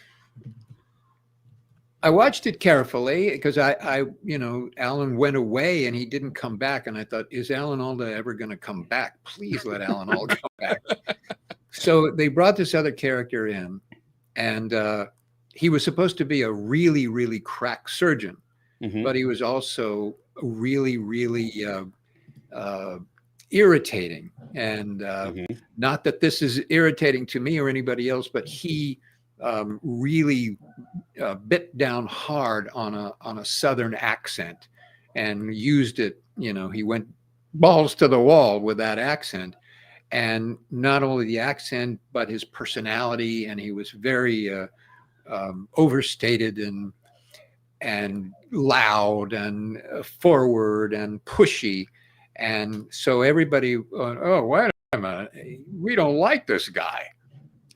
watched it carefully because Alan went away and he didn't come back. And I thought, is Alan Alda ever going to come back? Please let Alan Alda come back. So they brought this other character in, and he was supposed to be a really, really crack surgeon, but he was also really, really irritating. And not that this is irritating to me or anybody else, but he really bit down hard on a Southern accent and used it. He went balls to the wall with that accent, and not only the accent, but his personality. And he was very overstated and loud and forward and pushy. And so everybody, oh, wait a minute, we don't like this guy.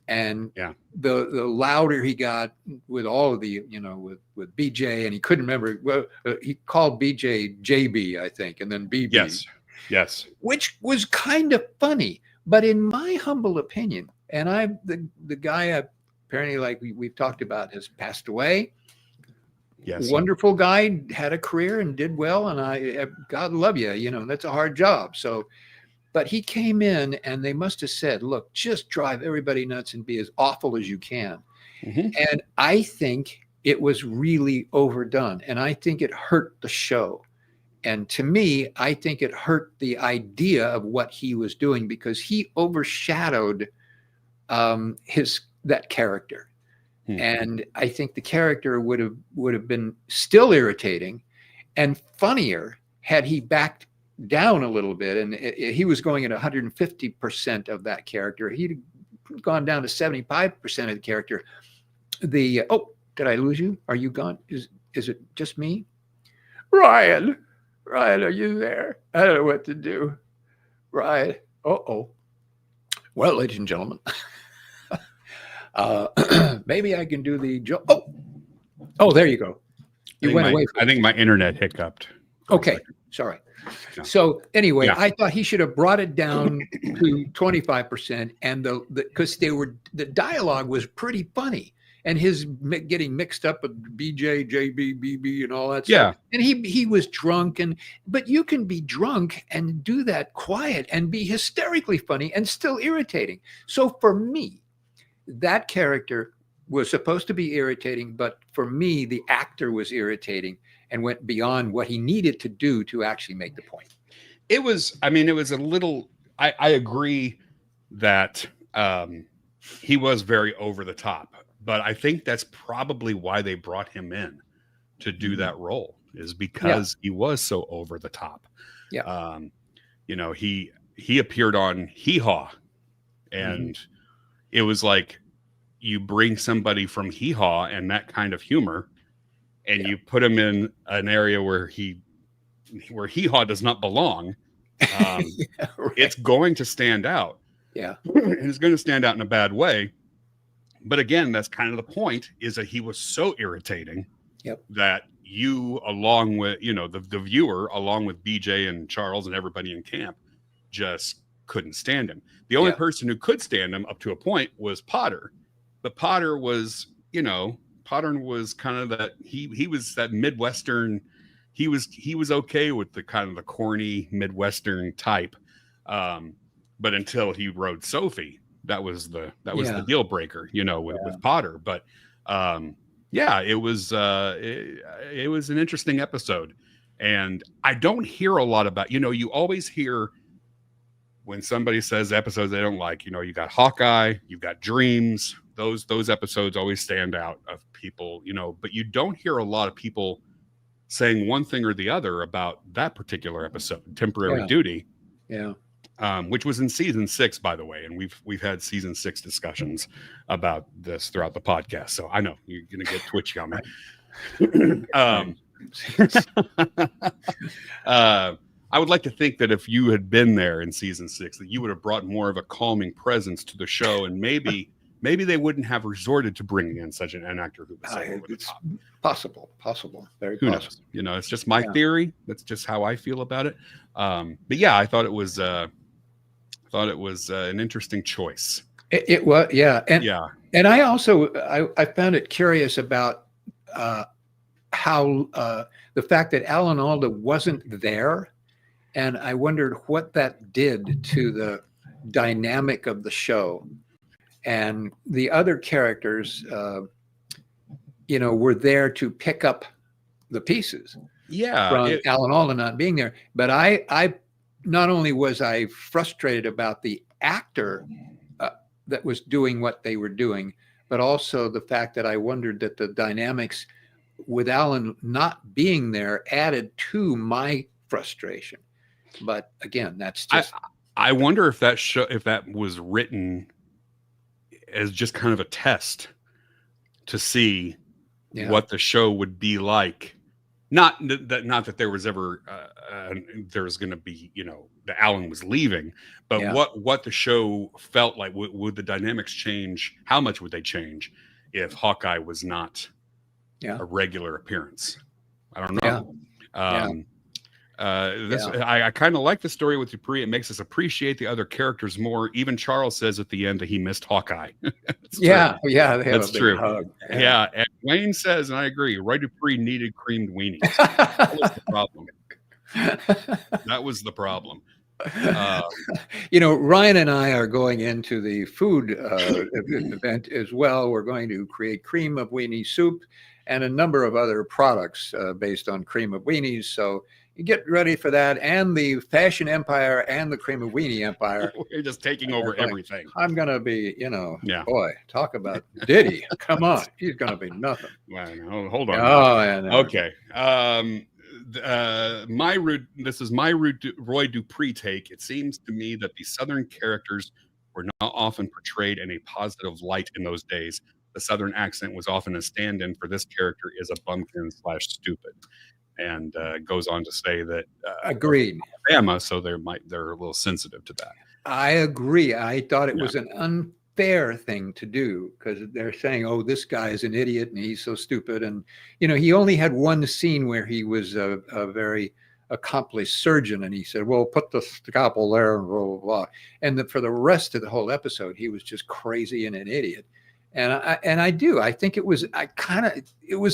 And the louder he got with all of the, with BJ, and he couldn't remember. Well, he called BJ JB, I think, and then BB. Yes. Which was kind of funny. But in my humble opinion, and the guy apparently, like we've talked about, has passed away. Yes. Wonderful guy, had a career and did well. And God love you, that's a hard job. So, but he came in and they must have said, look, just drive everybody nuts and be as awful as you can. And I think it was really overdone. And I think it hurt the show. And to me, I think it hurt the idea of what he was doing, because he overshadowed that character. And I think the character would have been still irritating and funnier had he backed down a little bit. And he was going at 150% of that character. He'd gone down to 75% of the character. Did I lose you? Are you gone? Is it just me? Ryan, are you there? I don't know what to do. Ryan. Well, ladies and gentlemen, maybe I can do the joke. Oh, there you go. You went away. I think my internet hiccuped. Okay, sorry. No. So anyway, I thought he should have brought it down to 25%, and because the dialogue was pretty funny, and his getting mixed up with BJ, JB, BB, and all that stuff. And he was drunk, but you can be drunk and do that quiet and be hysterically funny and still irritating. So for me, that character was supposed to be irritating, but for me, the actor was irritating and went beyond what he needed to do to actually make the point. It was a little, I agree that he was very over the top, but I think that's probably why they brought him in to do that role, is because he was so over the top. He appeared on Hee Haw, and it was like, you bring somebody from Hee Haw and that kind of humor, and you put him in an area where Hee Haw does not belong. It's going to stand out. And it's going to stand out in a bad way. But again, that's kind of the point, is that he was so irritating that you, along with, the viewer, along with BJ and Charles and everybody in camp, just couldn't stand him. The only person who could stand him up to a point was Potter. But Potter was, kind of that, he was that Midwestern he was okay with the kind of the corny Midwestern type, but until he rode Sophie, that was the deal breaker, with Potter. But it was an interesting episode, and I don't hear a lot about. You always hear when somebody says episodes they don't like. You got Hawkeye, you've got Dreams. Those episodes always stand out of people, but you don't hear a lot of people saying one thing or the other about that particular episode, Temporary Duty. Yeah. Which was in season 6, by the way, and we've had season 6 discussions about this throughout the podcast. So I know you're gonna get twitchy on me. I would like to think that if you had been there in season 6, that you would have brought more of a calming presence to the show, and maybe they wouldn't have resorted to bringing in such an actor who was so over the top. Possible, very who possible. Knows? It's just my theory. That's just how I feel about it. But yeah, I thought it was an interesting choice. It was, yeah, and I also I found it curious about how the fact that Alan Alda wasn't there, and I wondered what that did to the dynamic of the show. And the other characters, were there to pick up the pieces. Yeah, from Alan Alda not being there. But I not only was I frustrated about the actor that was doing what they were doing, but also the fact that I wondered that the dynamics with Alan not being there added to my frustration. But again, that's just. I wonder if that was written as just kind of a test to see what the show would be like. Not that there was ever there was going to be, the Alan was leaving, but what the show felt like. Would the dynamics change? How much would they change if Hawkeye was not a regular appearance? I don't know. I kind of like the story with Dupree. It makes us appreciate the other characters more. Even Charles says at the end that he missed Hawkeye. That's true. Hug. Yeah, and Wayne says, and I agree, Roy Dupree needed creamed weenies. That was the problem. That was the problem. Ryan and I are going into the food event as well. We're going to create cream of weenie soup and a number of other products based on cream of weenies. So you get ready for that, and the fashion empire and the cream of weenie empire. We're just taking over everything. I'm going to be, boy, talk about Diddy. Come on. He's going to be nothing. Well, hold on. Oh, okay. This is my Roy Dupree take. It seems to me that the Southern characters were not often portrayed in a positive light in those days. The Southern accent was often a stand-in for this character is a bumpkin / stupid. And goes on to say that agreed. Alabama, so they're a little sensitive to that. I agree. I thought it was an unfair thing to do because they're saying, "Oh, this guy is an idiot and he's so stupid." And he only had one scene where he was a very accomplished surgeon, and he said, "Well, put the scalpel there," and blah blah blah. And for the rest of the whole episode, he was just crazy and an idiot. And I think it was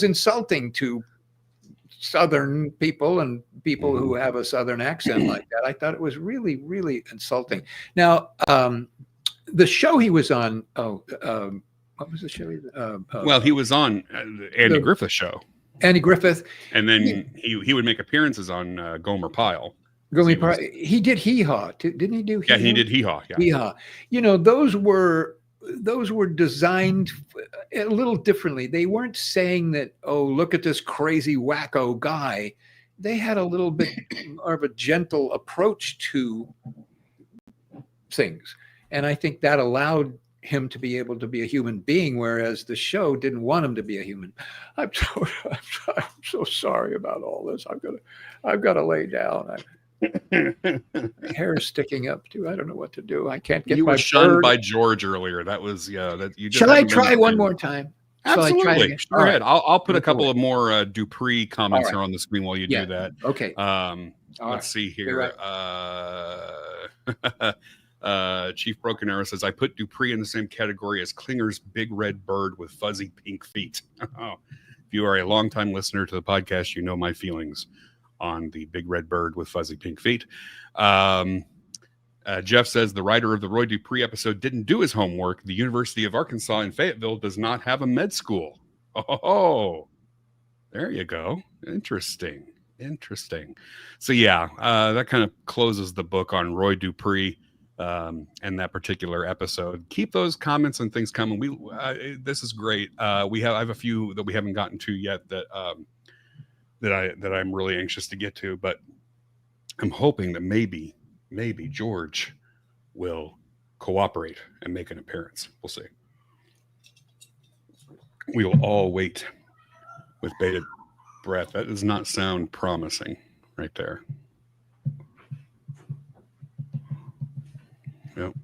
insulting to Southern people and people who have a Southern accent like that. I thought it was really, really insulting. Now, the show he was on, what was the show? He was on Andy Griffith's show. Andy Griffith. And then he would make appearances on Gomer Pyle. He did Hee Haw, didn't he do Hee Haw? Yeah, he did Hee Haw. Yeah. Hee Haw. Those were designed a little differently. They weren't saying that, oh, look at this crazy wacko guy. They had a little bit more of a gentle approach to things. And I think that allowed him to be able to be a human being, whereas the show didn't want him to be a human. I'm so sorry about all this. I've got to lay down. My hair is sticking up too. I don't know what to do. I can't get. You my were shunned bird. by George earlier. That was That you. Shall I try one more time? Absolutely. Go ahead. I'll put a couple Cool. of more Dupree comments here on the screen while you do that. Okay. Let's see here. Chief Broken Arrow says, I put Dupree in the same category as Klinger's big red bird with fuzzy pink feet. If you are a longtime listener to the podcast, you know my feelings on the big red bird with fuzzy pink feet. Jeff says the writer of the Roy Dupree episode didn't do his homework. The University of Arkansas in Fayetteville does not have a med school. Oh, there you go. Interesting. So yeah, that kind of closes the book on Roy Dupree and that particular episode. Keep those comments and things coming. This is great. I have a few that we haven't gotten to yet that I'm really anxious to get to, but I'm hoping that maybe George will cooperate and make an appearance. We'll see. We will all wait with bated breath. That does not sound promising right there. Yep.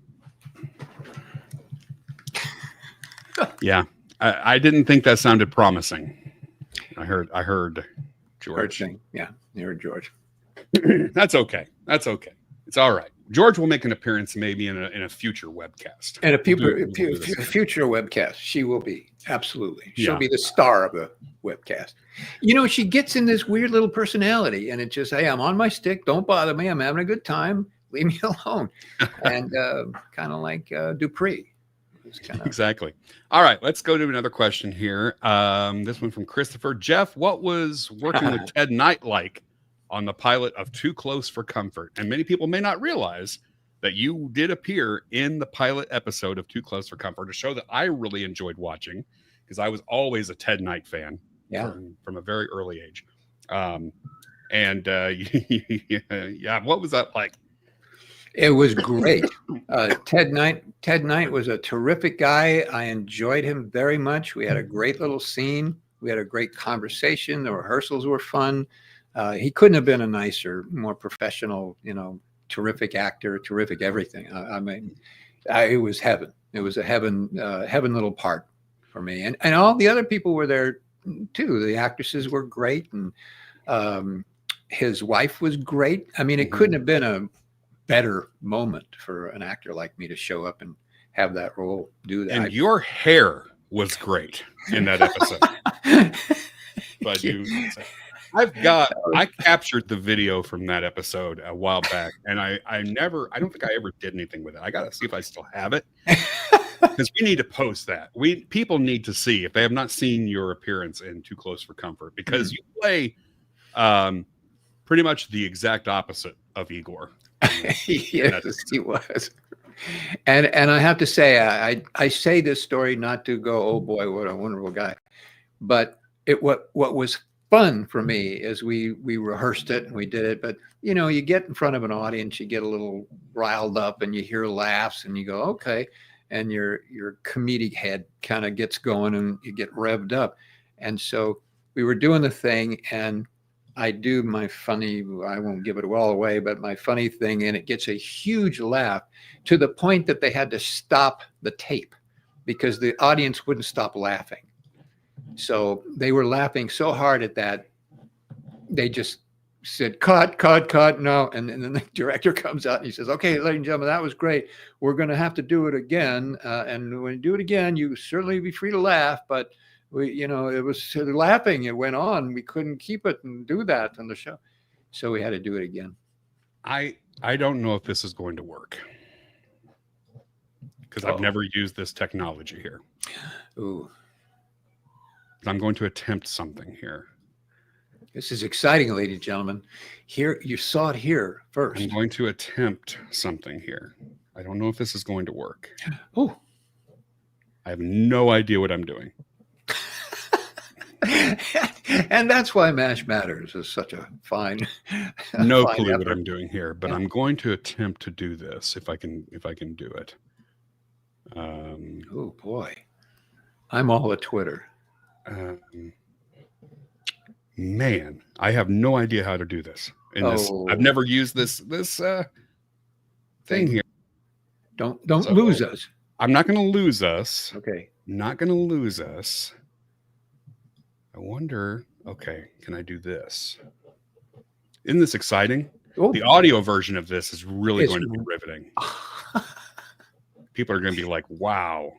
Yeah. I didn't think that sounded promising. I heard George. Yeah, you heard George. That's okay. It's all right. George will make an appearance maybe in a future webcast. And a future webcast, she will be. Absolutely. She'll be the star of the webcast. She gets in this weird little personality, and it's just, hey, I'm on my stick. Don't bother me. I'm having a good time. Leave me alone. And kind of like Dupree. Exactly. All right, let's go to another question here. This one from Christopher. Jeff, what was working with Ted Knight like on the pilot of Too Close for Comfort? And many people may not realize that you did appear in the pilot episode of Too Close for Comfort, a show that I really enjoyed watching because I was always a Ted Knight fan from a very early age. What was that like? It was great. Ted Knight was a terrific guy. I enjoyed him very much. We had a great little scene. We had a great conversation. The rehearsals were fun. He couldn't have been a nicer, more professional, terrific actor, terrific everything. It was heaven. It was a heaven little part for me. And all the other people were there too. The actresses were great. And his wife was great. I mean, it couldn't have been a better moment for an actor like me to show up and have that role, do that. And your hair was great in that episode. But I captured the video from that episode a while back, and I don't think I ever did anything with it. I gotta see if I still have it, because we need to post that. People need to see, if they have not seen your appearance in Too Close for Comfort, because you play pretty much the exact opposite of Igor. Yes, he was. And I have to say, I say this story not to go, oh boy, what a wonderful guy, but what was fun for me is we rehearsed it and we did it. But you get in front of an audience, you get a little riled up, and you hear laughs, and you go, okay, and your comedic head kind of gets going, and you get revved up. And so we were doing the thing, and I do my funny, I won't give it all away, but my funny thing, and it gets a huge laugh to the point that they had to stop the tape because the audience wouldn't stop laughing. So they were laughing so hard at that, they just said, cut, no. And then the director comes out and he says, okay, ladies and gentlemen, that was great. We're going to have to do it again. And when you do it again, you certainly be free to laugh, but it was laughing. It went on. We couldn't keep it and do that on the show. So we had to do it again. I don't know if this is going to work because I've never used this technology here. Ooh. I'm going to attempt something here. This is exciting, ladies and gentlemen. Here, you saw it here first. I'm going to attempt something here. I don't know if this is going to work. Oh. I have no idea what I'm doing. And that's why MASH Matters is such a fine. No clue effort. What I'm doing here, but I'm going to attempt to do this if I can do it. Oh boy, I'm all at Twitter. Man, I have no idea how to do this. I've never used this thing here. Don't lose us. I'm not going to lose us. Okay. Not going to lose us. I wonder, okay, can I do this? Isn't this exciting? Oh. The audio version of this is really going to be riveting. People are going to be like, wow.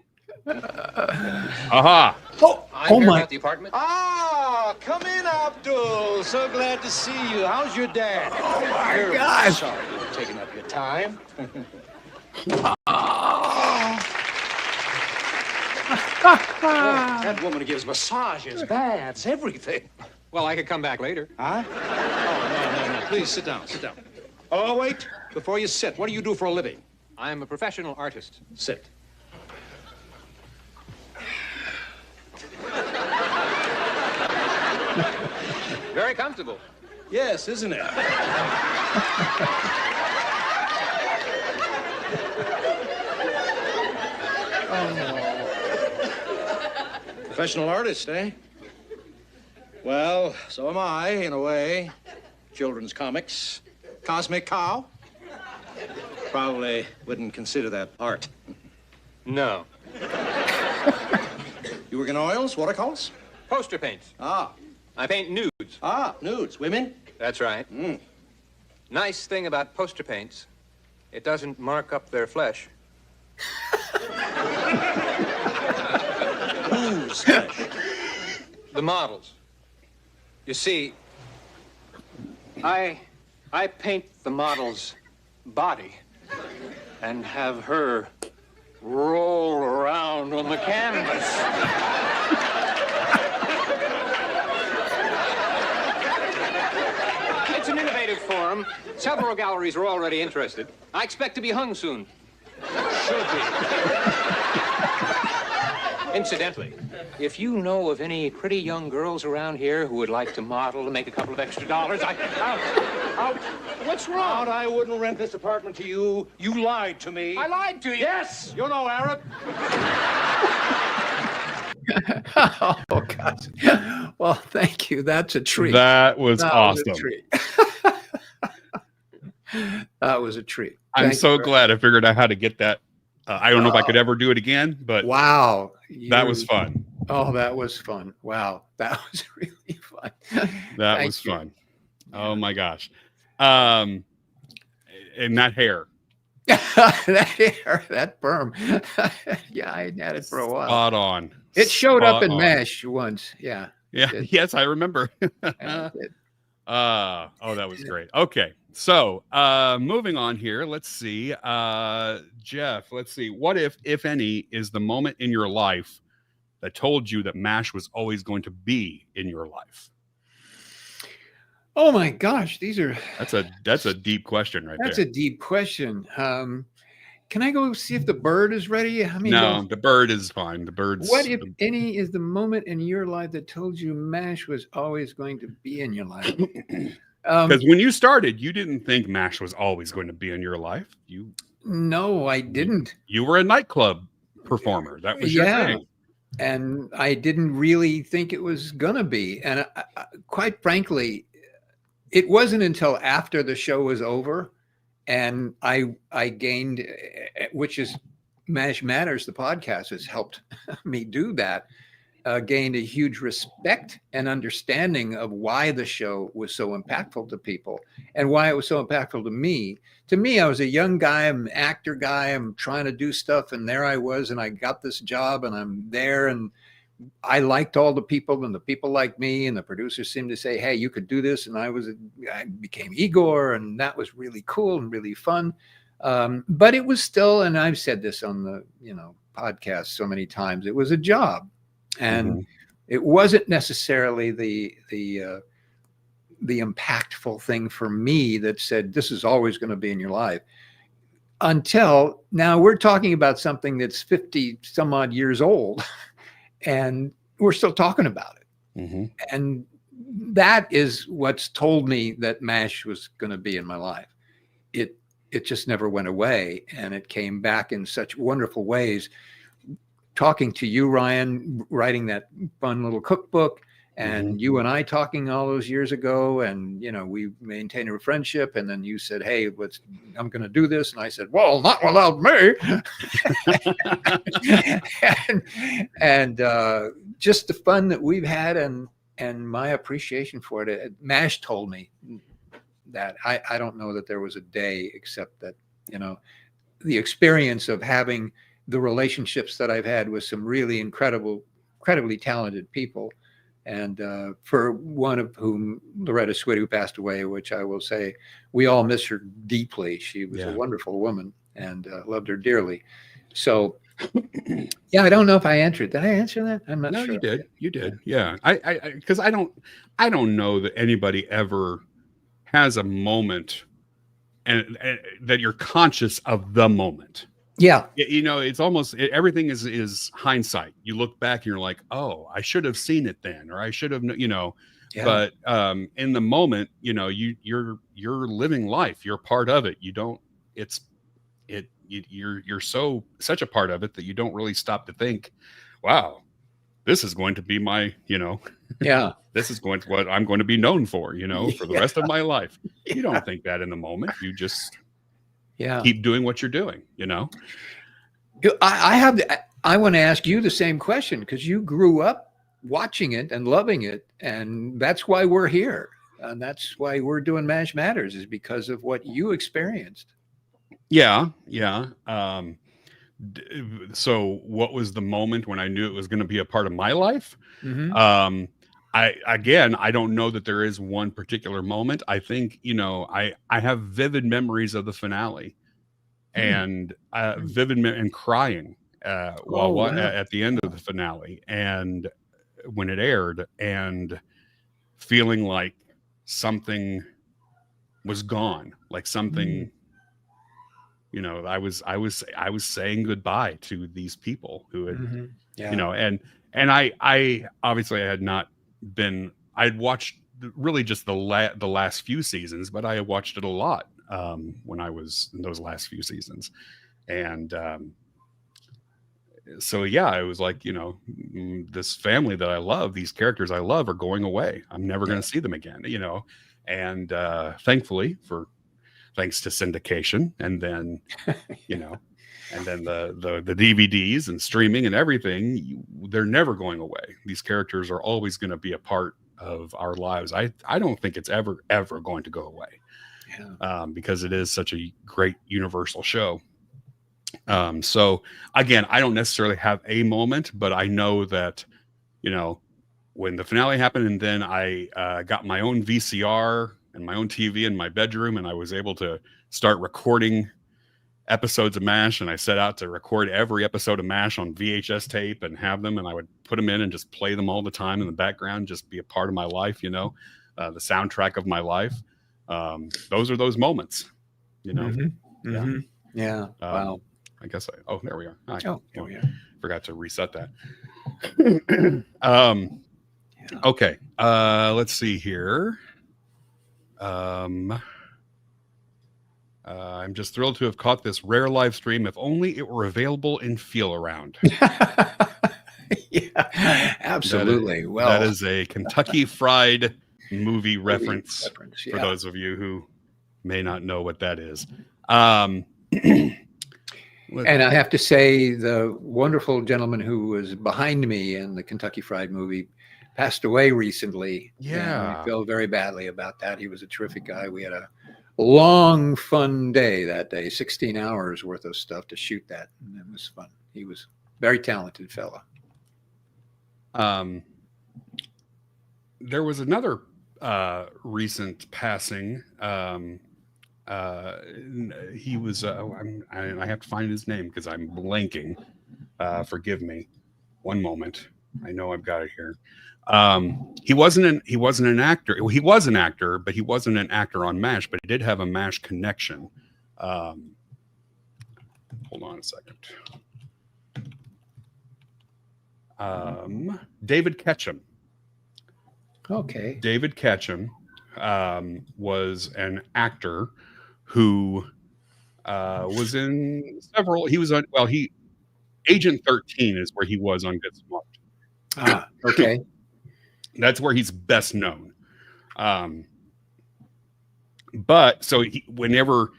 Aha. Oh, I'm Oh here my- about the apartment. Ah, come in, Abdul. So glad to see you. How's your dad? Oh my Terribly gosh. sorry to have taken up your time. That woman gives massages, baths, everything. Well, I could come back later. Huh? Oh, no. Please sit down, sit down. Oh, wait. Before you sit, what do you do for a living? I'm a professional artist. Sit. Very comfortable. Yes, isn't it? Professional artist, eh? Well, so am I, in a way. Children's comics. Cosmic Cow. Probably wouldn't consider that art. No. You work in oils, watercolors? Poster paints. Ah. I paint nudes. Ah, nudes. Women? That's right. Nice thing about poster paints, it doesn't mark up their flesh. Who's flesh? The models. You see, I paint the model's body and have her roll around on the canvas. It's an innovative form. Several galleries are already interested. I expect to be hung soon. Should be. Incidentally, if you know of any pretty young girls around here who would like to model and make a couple of extra dollars, what's wrong? Out, I wouldn't rent this apartment to you. You lied to me. I lied to you. Yes, you know Arab. Oh gosh. Well, thank you. That's a treat. That was That awesome. Was a treat. That was a treat. I'm Thank so you. glad I figured out how to get that. I don't know if I could ever do it again, but Wow. that You- was fun. Oh, that was fun. Wow. That was really fun. That Thank was you. fun. Oh my gosh. And that hair. That hair, that perm. Yeah, I had it for a while. Spot on. It showed up Spot in on. MASH once. Yeah. Yeah. It- Yes, I remember. yeah, it- Oh, that was great. Okay. So moving on here, let's see. Jeff, let's see. What if any, is the moment in your life that told you that MASH was always going to be in your life? Oh my gosh, these are That's a deep question right that's there. a deep question. Can I go see if the bird is ready? I mean, No, the bird is fine. The bird's what if any is the moment in your life that told you MASH was always going to be in your life? because when you started, you didn't think MASH was always going to be in your life. No, I didn't. You were a nightclub performer. That was your thing. And I didn't really think it was gonna be. And quite frankly, it wasn't until after the show was over and I gained, which is MASH Matters, the podcast has helped me do that, gained a huge respect and understanding of why the show was so impactful to people and why it was so impactful to me. To me, I was a young guy, I'm an actor guy, I'm trying to do stuff, and there I was, and I got this job, and I'm there, and I liked all the people, and the people liked me, and the producers seemed to say, hey, you could do this, and I became Igor, and that was really cool and really fun. But it was still, and I've said this on the podcast so many times, it was a job. And it wasn't necessarily the impactful thing for me that said, this is always going to be in your life. Until now, we're talking about something that's 50 some odd years old, and we're still talking about it. And that is what's told me that MASH was going to be in my life. It just never went away, and it came back in such wonderful ways. Talking to you, Ryan, writing that fun little cookbook, and you and I talking all those years ago, and we maintained a friendship. And then you said, "Hey, I'm going to do this," and I said, "Well, not without me." and just the fun that we've had, and my appreciation for it. MASH told me that I don't know that there was a day except that the experience of having the relationships that I've had with some really incredible incredibly talented people. And for one of whom, Loretta Swit, who passed away, which I will say, we all miss her deeply. She was a wonderful woman and loved her dearly. So, yeah, I don't know if I answered. Did I answer that? I'm not sure. No, you did. You did. Yeah. Because I don't know that anybody ever has a moment and that you're conscious of the moment. Yeah. You know, it's almost everything is hindsight. You look back and you're like, oh, I should have seen it then, or I should have, you know. Yeah. But in the moment, you know, you're living life. You're part of it. You don't. You're such a part of it that you don't really stop to think, wow, this is going to be my, you know, Yeah. this is going to what I'm going to be known for, you know, for the rest of my life. You don't think that in the moment. You just keep doing what you're doing, you know. I want to ask you the same question, because you grew up watching it and loving it, and that's why we're here, and that's why we're doing MASH Matters, is because of what you experienced. Yeah. So what was the moment when I knew it was going to be a part of my life? Mm-hmm. I don't know that there is one particular moment. I think, you know, I have vivid memories of the finale and vivid and crying at the end of the finale, and when it aired, and feeling like something was gone, like something, you know, I was saying goodbye to these people who had, you know, and I obviously I had not been, I'd watched really just the last few seasons, but I had watched it a lot when I was in those last few seasons. And so, yeah, I was like, you know, this family that I love, these characters I love are going away. I'm never going to see them again, you know. And thankfully, thanks to syndication, and then, you know, and then the DVDs and streaming and everything, they're never going away. These characters are always going to be a part of our lives. I don't think it's ever going to go away, because it is such a great universal show. So again, I don't necessarily have a moment, but I know that, you know, when the finale happened, and then I got my own VCR and my own TV in my bedroom, and I was able to start recording episodes of MASH, and I set out to record every episode of MASH on VHS tape and have them, and I would put them in and just play them all the time in the background, just be a part of my life, you know, the soundtrack of my life. Those are those moments, you know. Yeah. Wow. I guess there we are. Forgot to reset that. Okay. Let's see here. I'm just thrilled to have caught this rare live stream. If only it were available in Feel Around. Yeah, absolutely. That is a Kentucky Fried movie reference for those of you who may not know what that is. And I have to say, the wonderful gentleman who was behind me in the Kentucky Fried movie passed away recently. Yeah. I feel very badly about that. He was a terrific guy. We had a long, fun day that day, 16 hours worth of stuff to shoot that. And it was fun. He was a very talented fella. There was another recent passing. He was I have to find his name because I'm blanking. Forgive me. One moment. I know I've got it here. He wasn't an actor. He was an actor, but he wasn't an actor on MASH, but he did have a MASH connection. Hold on a second. David Ketchum. Okay. David Ketchum was an actor who was in several. He was on. Well, Agent 13 is where he was on Get Smart. Okay. That's where he's best known. But so whenever,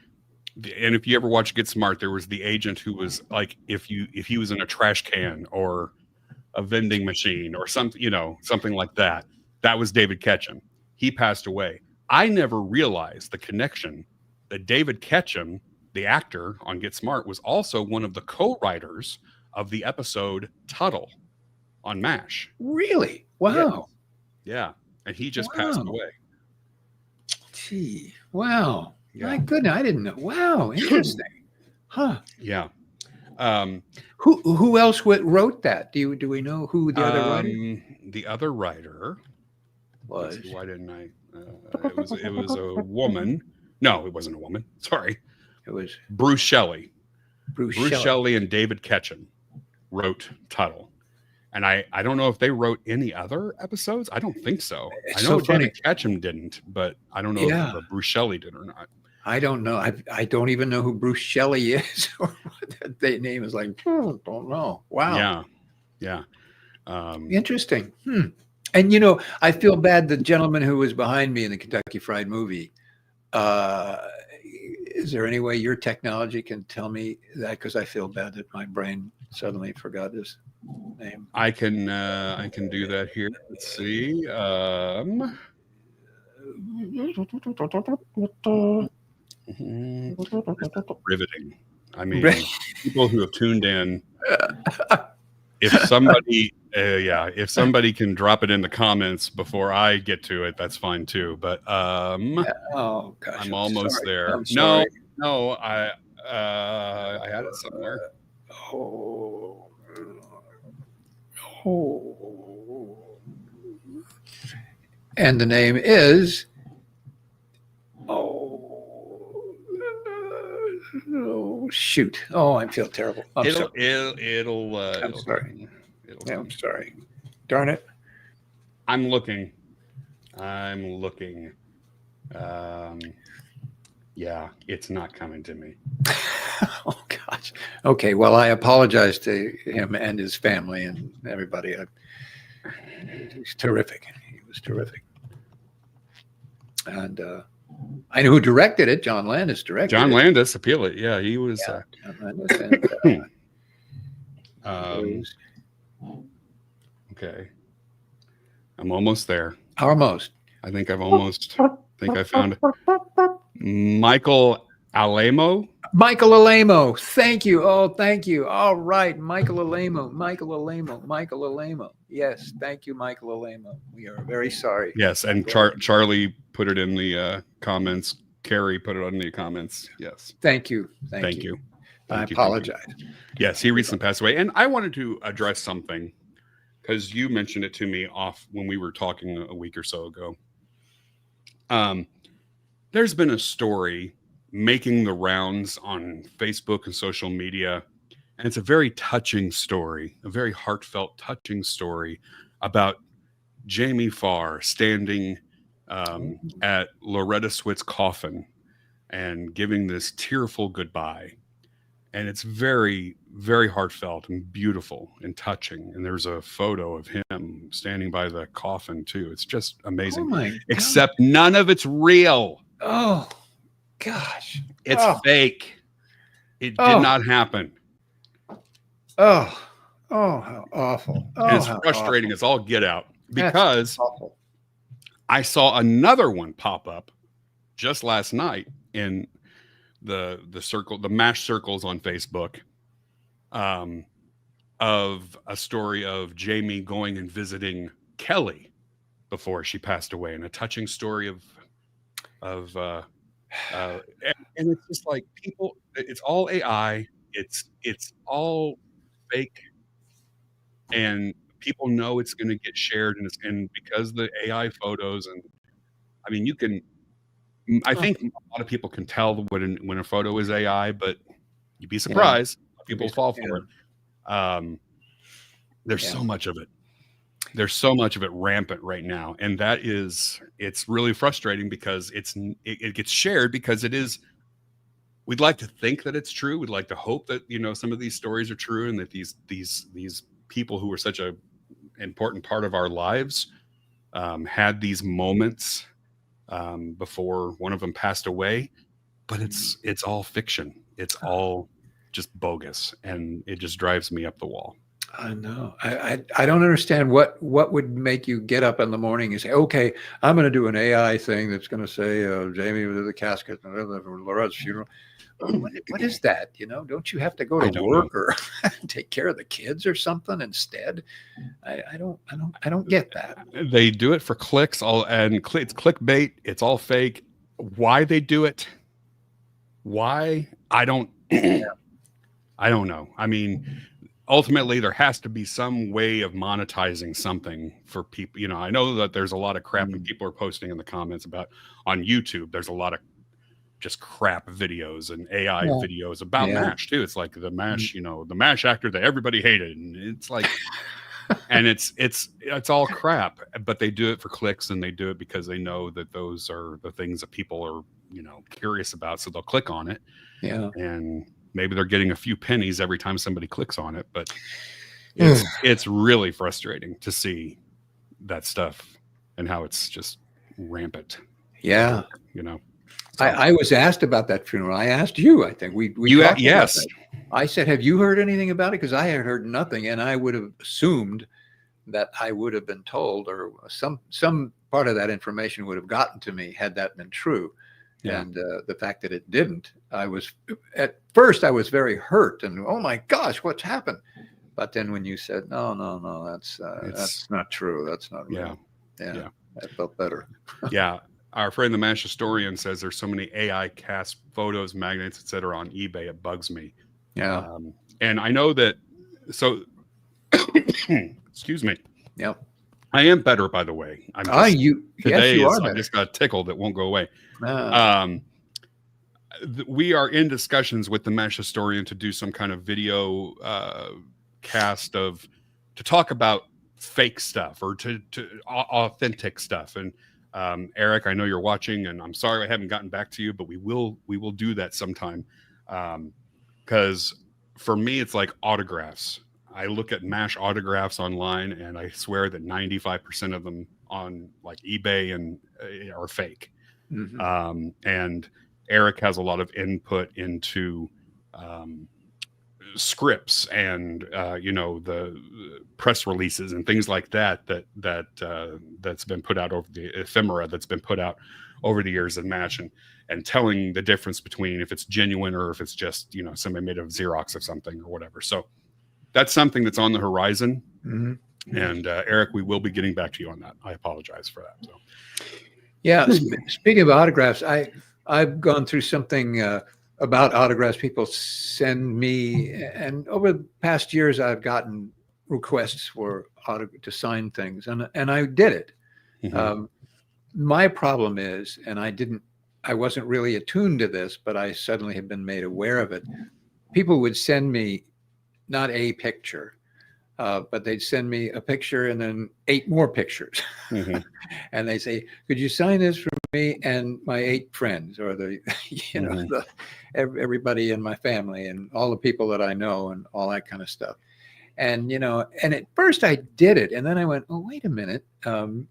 and if you ever watch Get Smart, there was the agent who was like, if he was in a trash can or a vending machine or something, you know, something like that. That was David Ketchum. He passed away. I never realized the connection that David Ketchum, the actor on Get Smart, was also one of the co-writers of the episode Tuttle on MASH. Really? Wow. Yeah. And he just passed Wow. away. Gee. Wow. Yeah. My goodness, I didn't know. Wow. Interesting. Huh. Yeah. Who else wrote that? Do we know who the other writer The other writer was? let's see, why didn't I? It was a woman. No, it wasn't a woman. Sorry. It was Bruce Shelley. Bruce Shelley and David Ketchum wrote Tuttle. And I don't know if they wrote any other episodes. I don't think so. It's I know so funny. David Ketchum didn't, but I don't know if Bruce Shelley did or not. I don't know. I don't even know who Bruce Shelley is or what that name is like. Don't know. Wow. Yeah. Interesting. And you know, I feel bad. The gentleman who was behind me in the Kentucky Fried Movie. Is there any way your technology can tell me that? Because I feel bad that my brain suddenly forgot his name. I can do that here. Let's see. Riveting. I mean, people who have tuned in. If somebody can drop it in the comments before I get to it, that's fine too. But oh gosh, I'm almost there. I'm sorry. No, I had it somewhere. And the name is shoot. Oh, I feel terrible. I'm sorry. I'm sorry. Darn it. I'm looking. Yeah, it's not coming to me. Oh gosh. Okay. Well, I apologize to him and his family and everybody. He's terrific. He was terrific. And I know who directed it. John Landis directed John it. Landis, appeal it. Yeah, he was. John Landis and, okay. I'm almost there. almost. I think I found it. Michael Alamo. Michael Alamo. Thank you. Oh, thank you. All right. Michael Alamo. Yes. Thank you, Michael Alamo. We are very sorry. Yes. And Charlie put it in the comments. Carrie put it on the comments. Yes. Thank you. Thank you. I apologize. Yes. He recently passed away. And I wanted to address something because you mentioned it to me off when we were talking a week or so ago. There's been a story making the rounds on Facebook and social media, and it's a very touching story, a very heartfelt, touching story about Jamie Farr standing at Loretta Swit's coffin and giving this tearful goodbye. And it's very, very heartfelt and beautiful and touching. And there's a photo of him standing by the coffin too. It's just amazing. Oh my God. Except none of it's real. Oh, gosh. It's fake. It did not happen. Oh, how awful. Oh, And it's how frustrating awful. as all get out That's because awful. I saw another one pop up just last night in the MASH circles on Facebook of a story of Jamie going and visiting Kelly before she passed away, and a touching story of and it's just like people, it's all AI, it's all fake, and people know it's going to get shared, and because the AI photos, and I mean, I think a lot of people can tell when a photo is AI, but you'd be surprised. People fall for it. There's so much of it. There's so much of it rampant right now, and it's really frustrating because it gets shared because it is. We'd like to think that it's true. We'd like to hope that some of these stories are true, and that these people who were such a important part of our lives had these moments before one of them passed away. But it's all fiction. It's all just bogus, and it just drives me up the wall. I know. I don't understand what would make you get up in the morning and say, okay, I'm going to do an AI thing that's going to say Jamie was at the casket and Loretta's funeral. what is that? Don't you have to go to work or take care of the kids or something instead? I don't get that. They do it for clicks, it's clickbait. It's all fake. Why they do it? Why? I don't know. I mean, ultimately there has to be some way of monetizing something for people. I know that there's a lot of crap that people are posting in the comments about on YouTube. There's a lot of just crap videos and AI videos about MASH too. It's like the MASH, the MASH actor that everybody hated. And it's like, and it's all crap, but they do it for clicks, and they do it because they know that those are the things that people are, curious about. So they'll click on it. Yeah. And maybe they're getting a few pennies every time somebody clicks on it, but it's really frustrating to see that stuff and how it's just rampant. Yeah. So. I was asked about that funeral. I asked you, I think we talked yes. About that. I said, have you heard anything about it? Because I had heard nothing, and I would have assumed that I would have been told, or some part of that information would have gotten to me had that been true. Yeah. And the fact that it didn't, at first I was very hurt and, oh my gosh, what's happened? But then when you said, no, that's not true. That's not real. Yeah. I felt better. Yeah. Our friend, the MASH historian, says there's so many AI cast photos, magnets, etc. on eBay. It bugs me. Yeah. And I know that. So, excuse me. Yeah. I am better, by the way. I just got tickled. It won't go away. We are in discussions with the MASH historian to do some kind of video cast to talk about fake stuff or to authentic stuff. And Eric, I know you're watching, and I'm sorry I haven't gotten back to you, but we will do that sometime. Because for me, it's like autographs. I look at MASH autographs online, and I swear that 95% of them on like eBay and are fake. Mm-hmm. And Eric has a lot of input into scripts and the press releases and things like that's been put out over the ephemera that's been put out over the years of MASH, and telling the difference between if it's genuine or if it's just somebody made a Xerox of something or whatever. So that's something that's on the horizon. Mm-hmm. And Eric, we will be getting back to you on that. I apologize for that. So. Yeah. Speaking of autographs, I've gone through something about autographs people send me, and over the past years, I've gotten requests for to sign things, and I did it. Mm-hmm. My problem is, and I wasn't really attuned to this, but I suddenly have been made aware of it. People would send me not a picture, but they'd send me a picture and then 8 more pictures. Mm-hmm. And they say, could you sign this for me and my 8 friends, or mm-hmm. Everybody in my family and all the people that I know and all that kind of stuff. And, and at first I did it. And then I went, oh, wait a minute. And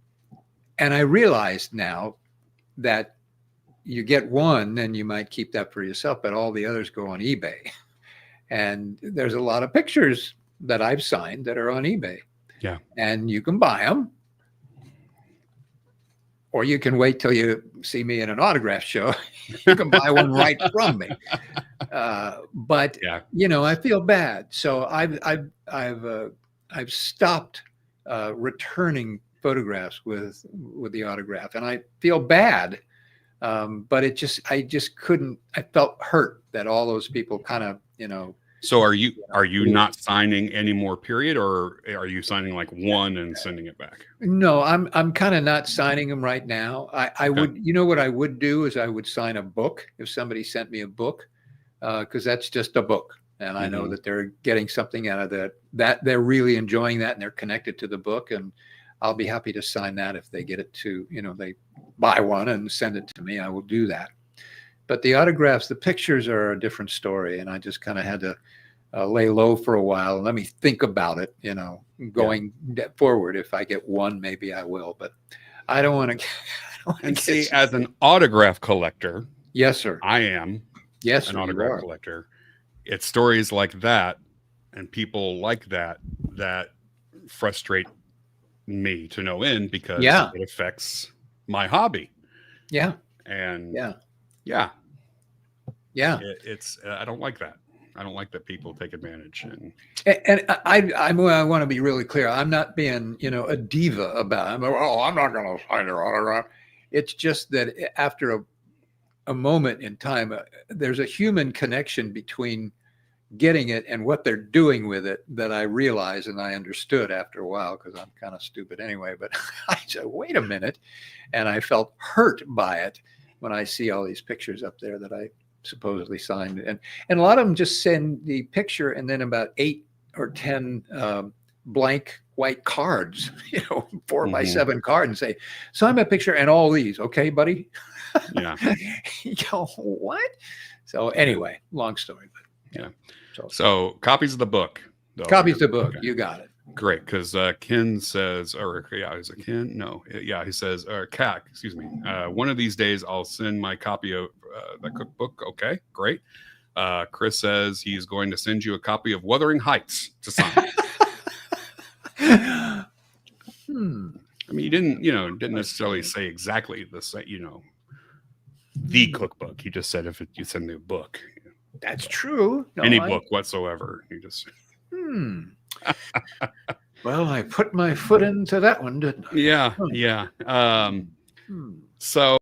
I realized now that you get one, then you might keep that for yourself, but all the others go on eBay. And there's a lot of pictures that I've signed that are on eBay. Yeah. And you can buy them, or you can wait till you see me in an autograph show. You can buy one right from me. But yeah. I feel bad. So I've stopped returning photographs with the autograph, and I feel bad. But I just couldn't. I felt hurt that all those people kind of, So are you not signing any more, period, or are you signing like one and sending it back? No, I'm kind of not signing them right now. I would, what I would do is I would sign a book if somebody sent me a book, because that's just a book, and I know that they're getting something out of that they're really enjoying that, and they're connected to the book, and I'll be happy to sign that if they get it to, they buy one and send it to me. I will do that. But the autographs, the pictures are a different story, and I just kind of had to lay low for a while and let me think about it, going forward. If I get one, maybe I will, but I don't want to. And see, as an autograph collector, yes, sir, I am. Yes, an autograph collector. It's stories like that and people like that frustrate me to no end, because it affects my hobby. Yeah. And Yeah. It's I don't like that. I don't like that people take advantage. And I want to be really clear. I'm not being, a diva about it. Oh, I'm not going to sign your autograph. It's just that after a moment in time, there's a human connection between getting it and what they're doing with it that I realized and I understood after a while, because I'm kind of stupid anyway. But I said, wait a minute. And I felt hurt by it when I see all these pictures up there that I supposedly signed. And a lot of them just send the picture and then about 8 or 10 blank white cards, 4 by 7 cards, and say, sign my picture and all these. Okay, buddy. Yeah. You go, what? So anyway, long story. But yeah. So copies of the book. Though. Copies of the book. Okay. You got it. Great, because Ken says, is it Ken? No, yeah, he says, Cat, excuse me. One of these days, I'll send my copy of the cookbook. Okay, great. Chris says he's going to send you a copy of Wuthering Heights to sign. I mean, you didn't necessarily say exactly the cookbook. He just said you send the book. That's true. No, Any book whatsoever. You just. Well, I put my foot into that one, didn't I? Yeah. So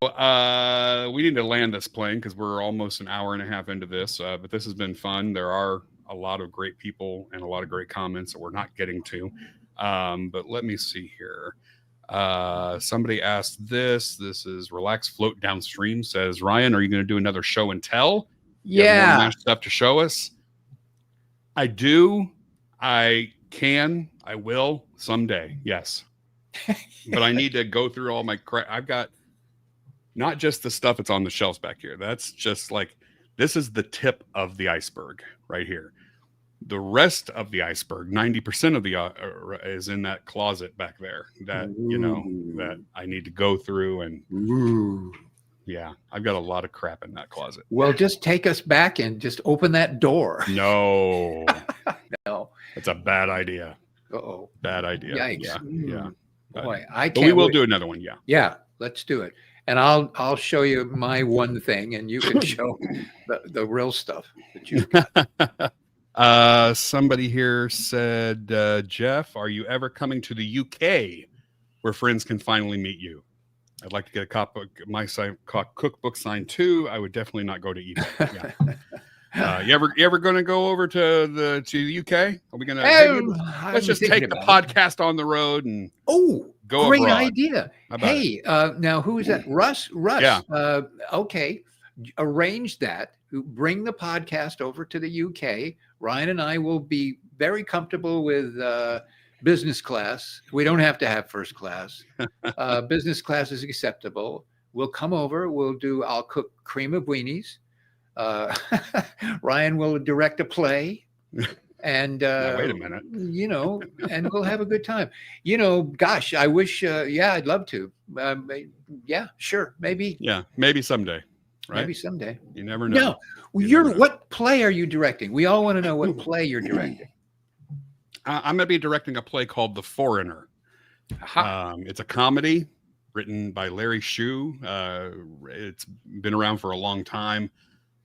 we need to land this plane because we're almost an hour and a half into this. But this has been fun. There are a lot of great people and a lot of great comments that we're not getting to. But let me see here. Somebody asked this. This is Relax Float Downstream. Says, Ryan, are you going to do another show and tell? Yeah. More stuff to show us. I do. I can. I will someday. Yes. But I need to go through all my crap. I've got not just the stuff that's on the shelves back here. That's just this is the tip of the iceberg right here. The rest of the iceberg, 90% of the is in that closet back there that, that I need to go through. And yeah, I've got a lot of crap in that closet. Well, just take us back and just open that door. No. No. That's a bad idea. Uh-oh. Bad idea. Yikes. Yeah. Boy, but we will do another one. Yeah. Yeah. Let's do it. And I'll show you my one thing and you can show the real stuff that you've got. Somebody here said, Jeff, are you ever coming to the UK where friends can finally meet you? I'd like to get a copy of my cookbook signed too. I would definitely not go to eBay. Yeah. You ever going to go over to the UK? Are we going to? Let's just take the podcast on the road and go great abroad. Idea. Hey, now who is that? Russ. Yeah. Okay, arrange that. Bring the podcast over to the UK. Ryan and I will be very comfortable with business class. We don't have to have first class. Business class is acceptable. We'll come over. I'll cook cream of weenies. Ryan will direct a play and now, wait a minute, and we'll have a good time. Gosh, I wish, I'd love to. Yeah, sure. Maybe. Yeah. Maybe someday. Right. Maybe someday. You never know. No, what play are you directing? We all want to know what play you're directing. I'm going to be directing a play called The Foreigner. It's a comedy written by Larry Shue. It's been around for a long time.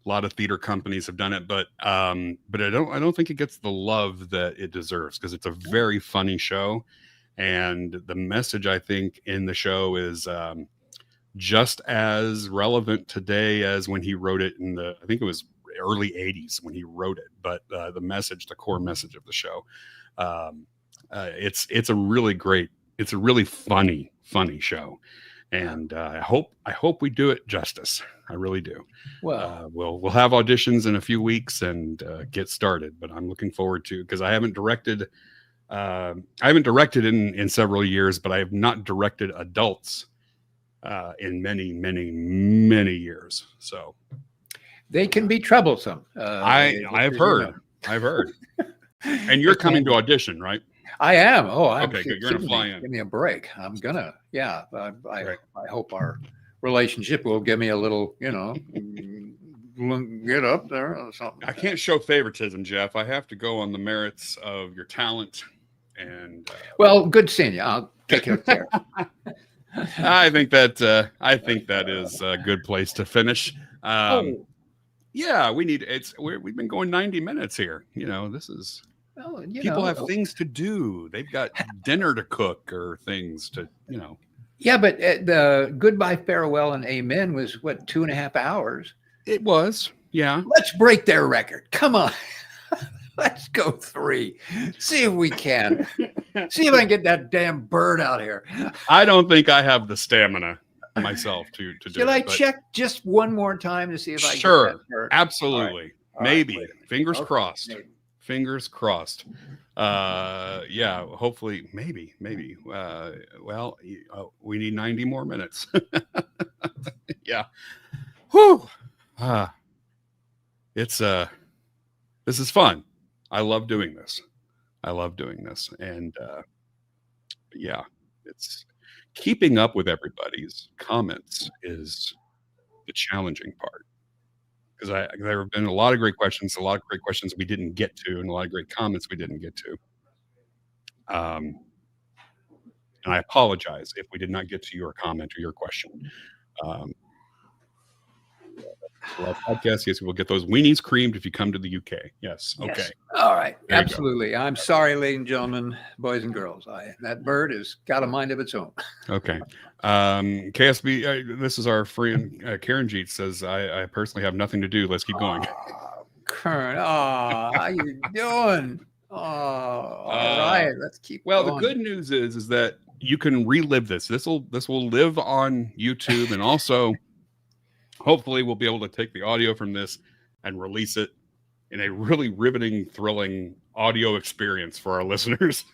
A lot of theater companies have done it, but I don't think it gets the love that it deserves because it's a very funny show, and the message I think in the show is just as relevant today as when he wrote it I think it was early 80s when he wrote it. But the core message of the show, it's a really funny show. And I hope we do it justice. I really do. Well, we'll have auditions in a few weeks and get started. But I'm looking forward to, because I haven't directed in several years, but I have not directed adults in many years. So they can be troublesome. I've heard. And you're coming to audition, right? I am. Okay, good. You're gonna fly in. Give me a break. I'm gonna. Yeah. I hope our relationship will give me a little, get up there or something. I can't show favoritism, Jeff. I have to go on the merits of your talent. And well, good seeing you. I'll take care. I think that is a good place to finish. Yeah, we've been going 90 minutes here. You know, this is Well, people have things to do. They've got dinner to cook or things to, you know. Yeah, but the goodbye, farewell, and amen was what, 2.5 hours? It was, yeah. Let's break their record. Come on. Let's go 3. See if we can. See if I can get that damn bird out here. I don't think I have the stamina myself to do it. Should I check just one more time to see if I get that bird? Absolutely. All Maybe. right, Fingers crossed. maybe. Fingers crossed. Yeah, hopefully, maybe. Well, we need 90 more minutes. Yeah. Whew. This is fun. I love doing this. And yeah, it's keeping up with everybody's comments is the challenging part. Because there have been a lot of great questions we didn't get to, and a lot of great comments we didn't get to. And I apologize if we did not get to your comment or your question. Our podcast, yes, we'll get those weenies creamed if you come to the UK. Yes. Okay. Yes. All right. There you Absolutely. I'm sorry, ladies and gentlemen, boys and girls. That bird has got a mind of its own. Okay. KSB, this is our friend Karen Jeet says, I personally have nothing to do. Let's keep going. Kern, how you doing? All right. Let's keep Well, going. the good news is that you can relive this. This will live on YouTube, and also hopefully we'll be able to take the audio from this and release it in a really riveting, thrilling audio experience for our listeners.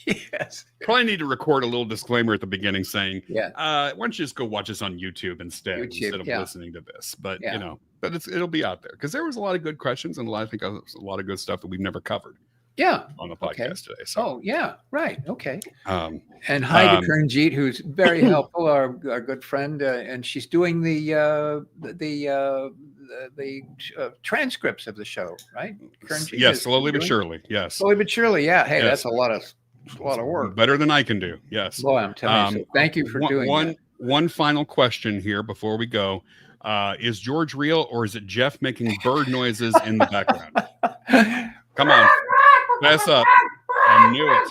Yes. Probably need to record a little disclaimer at the beginning saying, Yeah. why don't you just go watch us on YouTube instead of yeah. listening to this? But Yeah. you know, but it'll be out there because there was a lot of good questions and I think a lot of good stuff that we've never covered. Yeah. On the podcast today. So, Oh, yeah. Right. Okay. and hi to Kernjeet, who's very helpful, our good friend, and she's doing the transcripts of the show, right? Kernjeet yes, slowly but surely. Yes. Slowly but surely. Yeah. Hey, Yes. that's a lot of work. Better than I can do. Yes. Boy, I'm telling you. So thank you for doing that. One final question here before we go. Is George real or is it Jeff making bird noises in the background? Come on. Fess up. I knew it.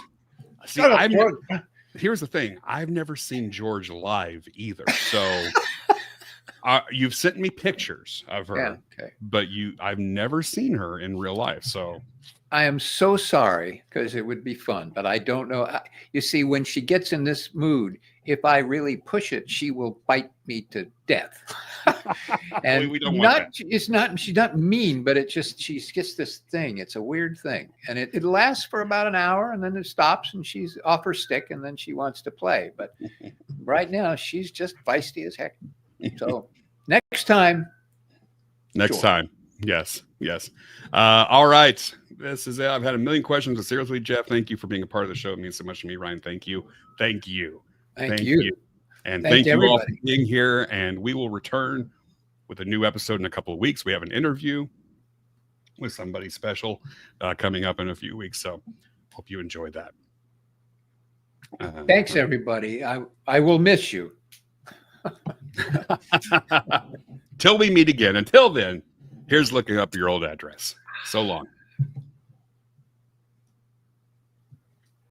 See, here's the thing. I've never seen George live either. So you've sent me pictures of her, Yeah, okay. but I've never seen her in real life. So I am so sorry because it would be fun, but I don't know. You see, when she gets in this mood, if I really push it, she will bite me to death. And we don't want that. She's not mean, but she gets this thing. It's a weird thing. And it lasts for about an hour and then it stops and she's off her stick and then she wants to play. But right now she's just feisty as heck. So next time. Next time. Yes. All right. This is it. I've had a million questions, but seriously, Jeff, thank you for being a part of the show. It means so much to me. Ryan, thank you. Thank you. Thank you. And thank you all for being here. And we will return with a new episode in a couple of weeks. We have an interview with somebody special coming up in a few weeks. So hope you enjoyed that. Thanks, everybody. I will miss you. Till we meet again. Until then, here's looking up your old address. So long.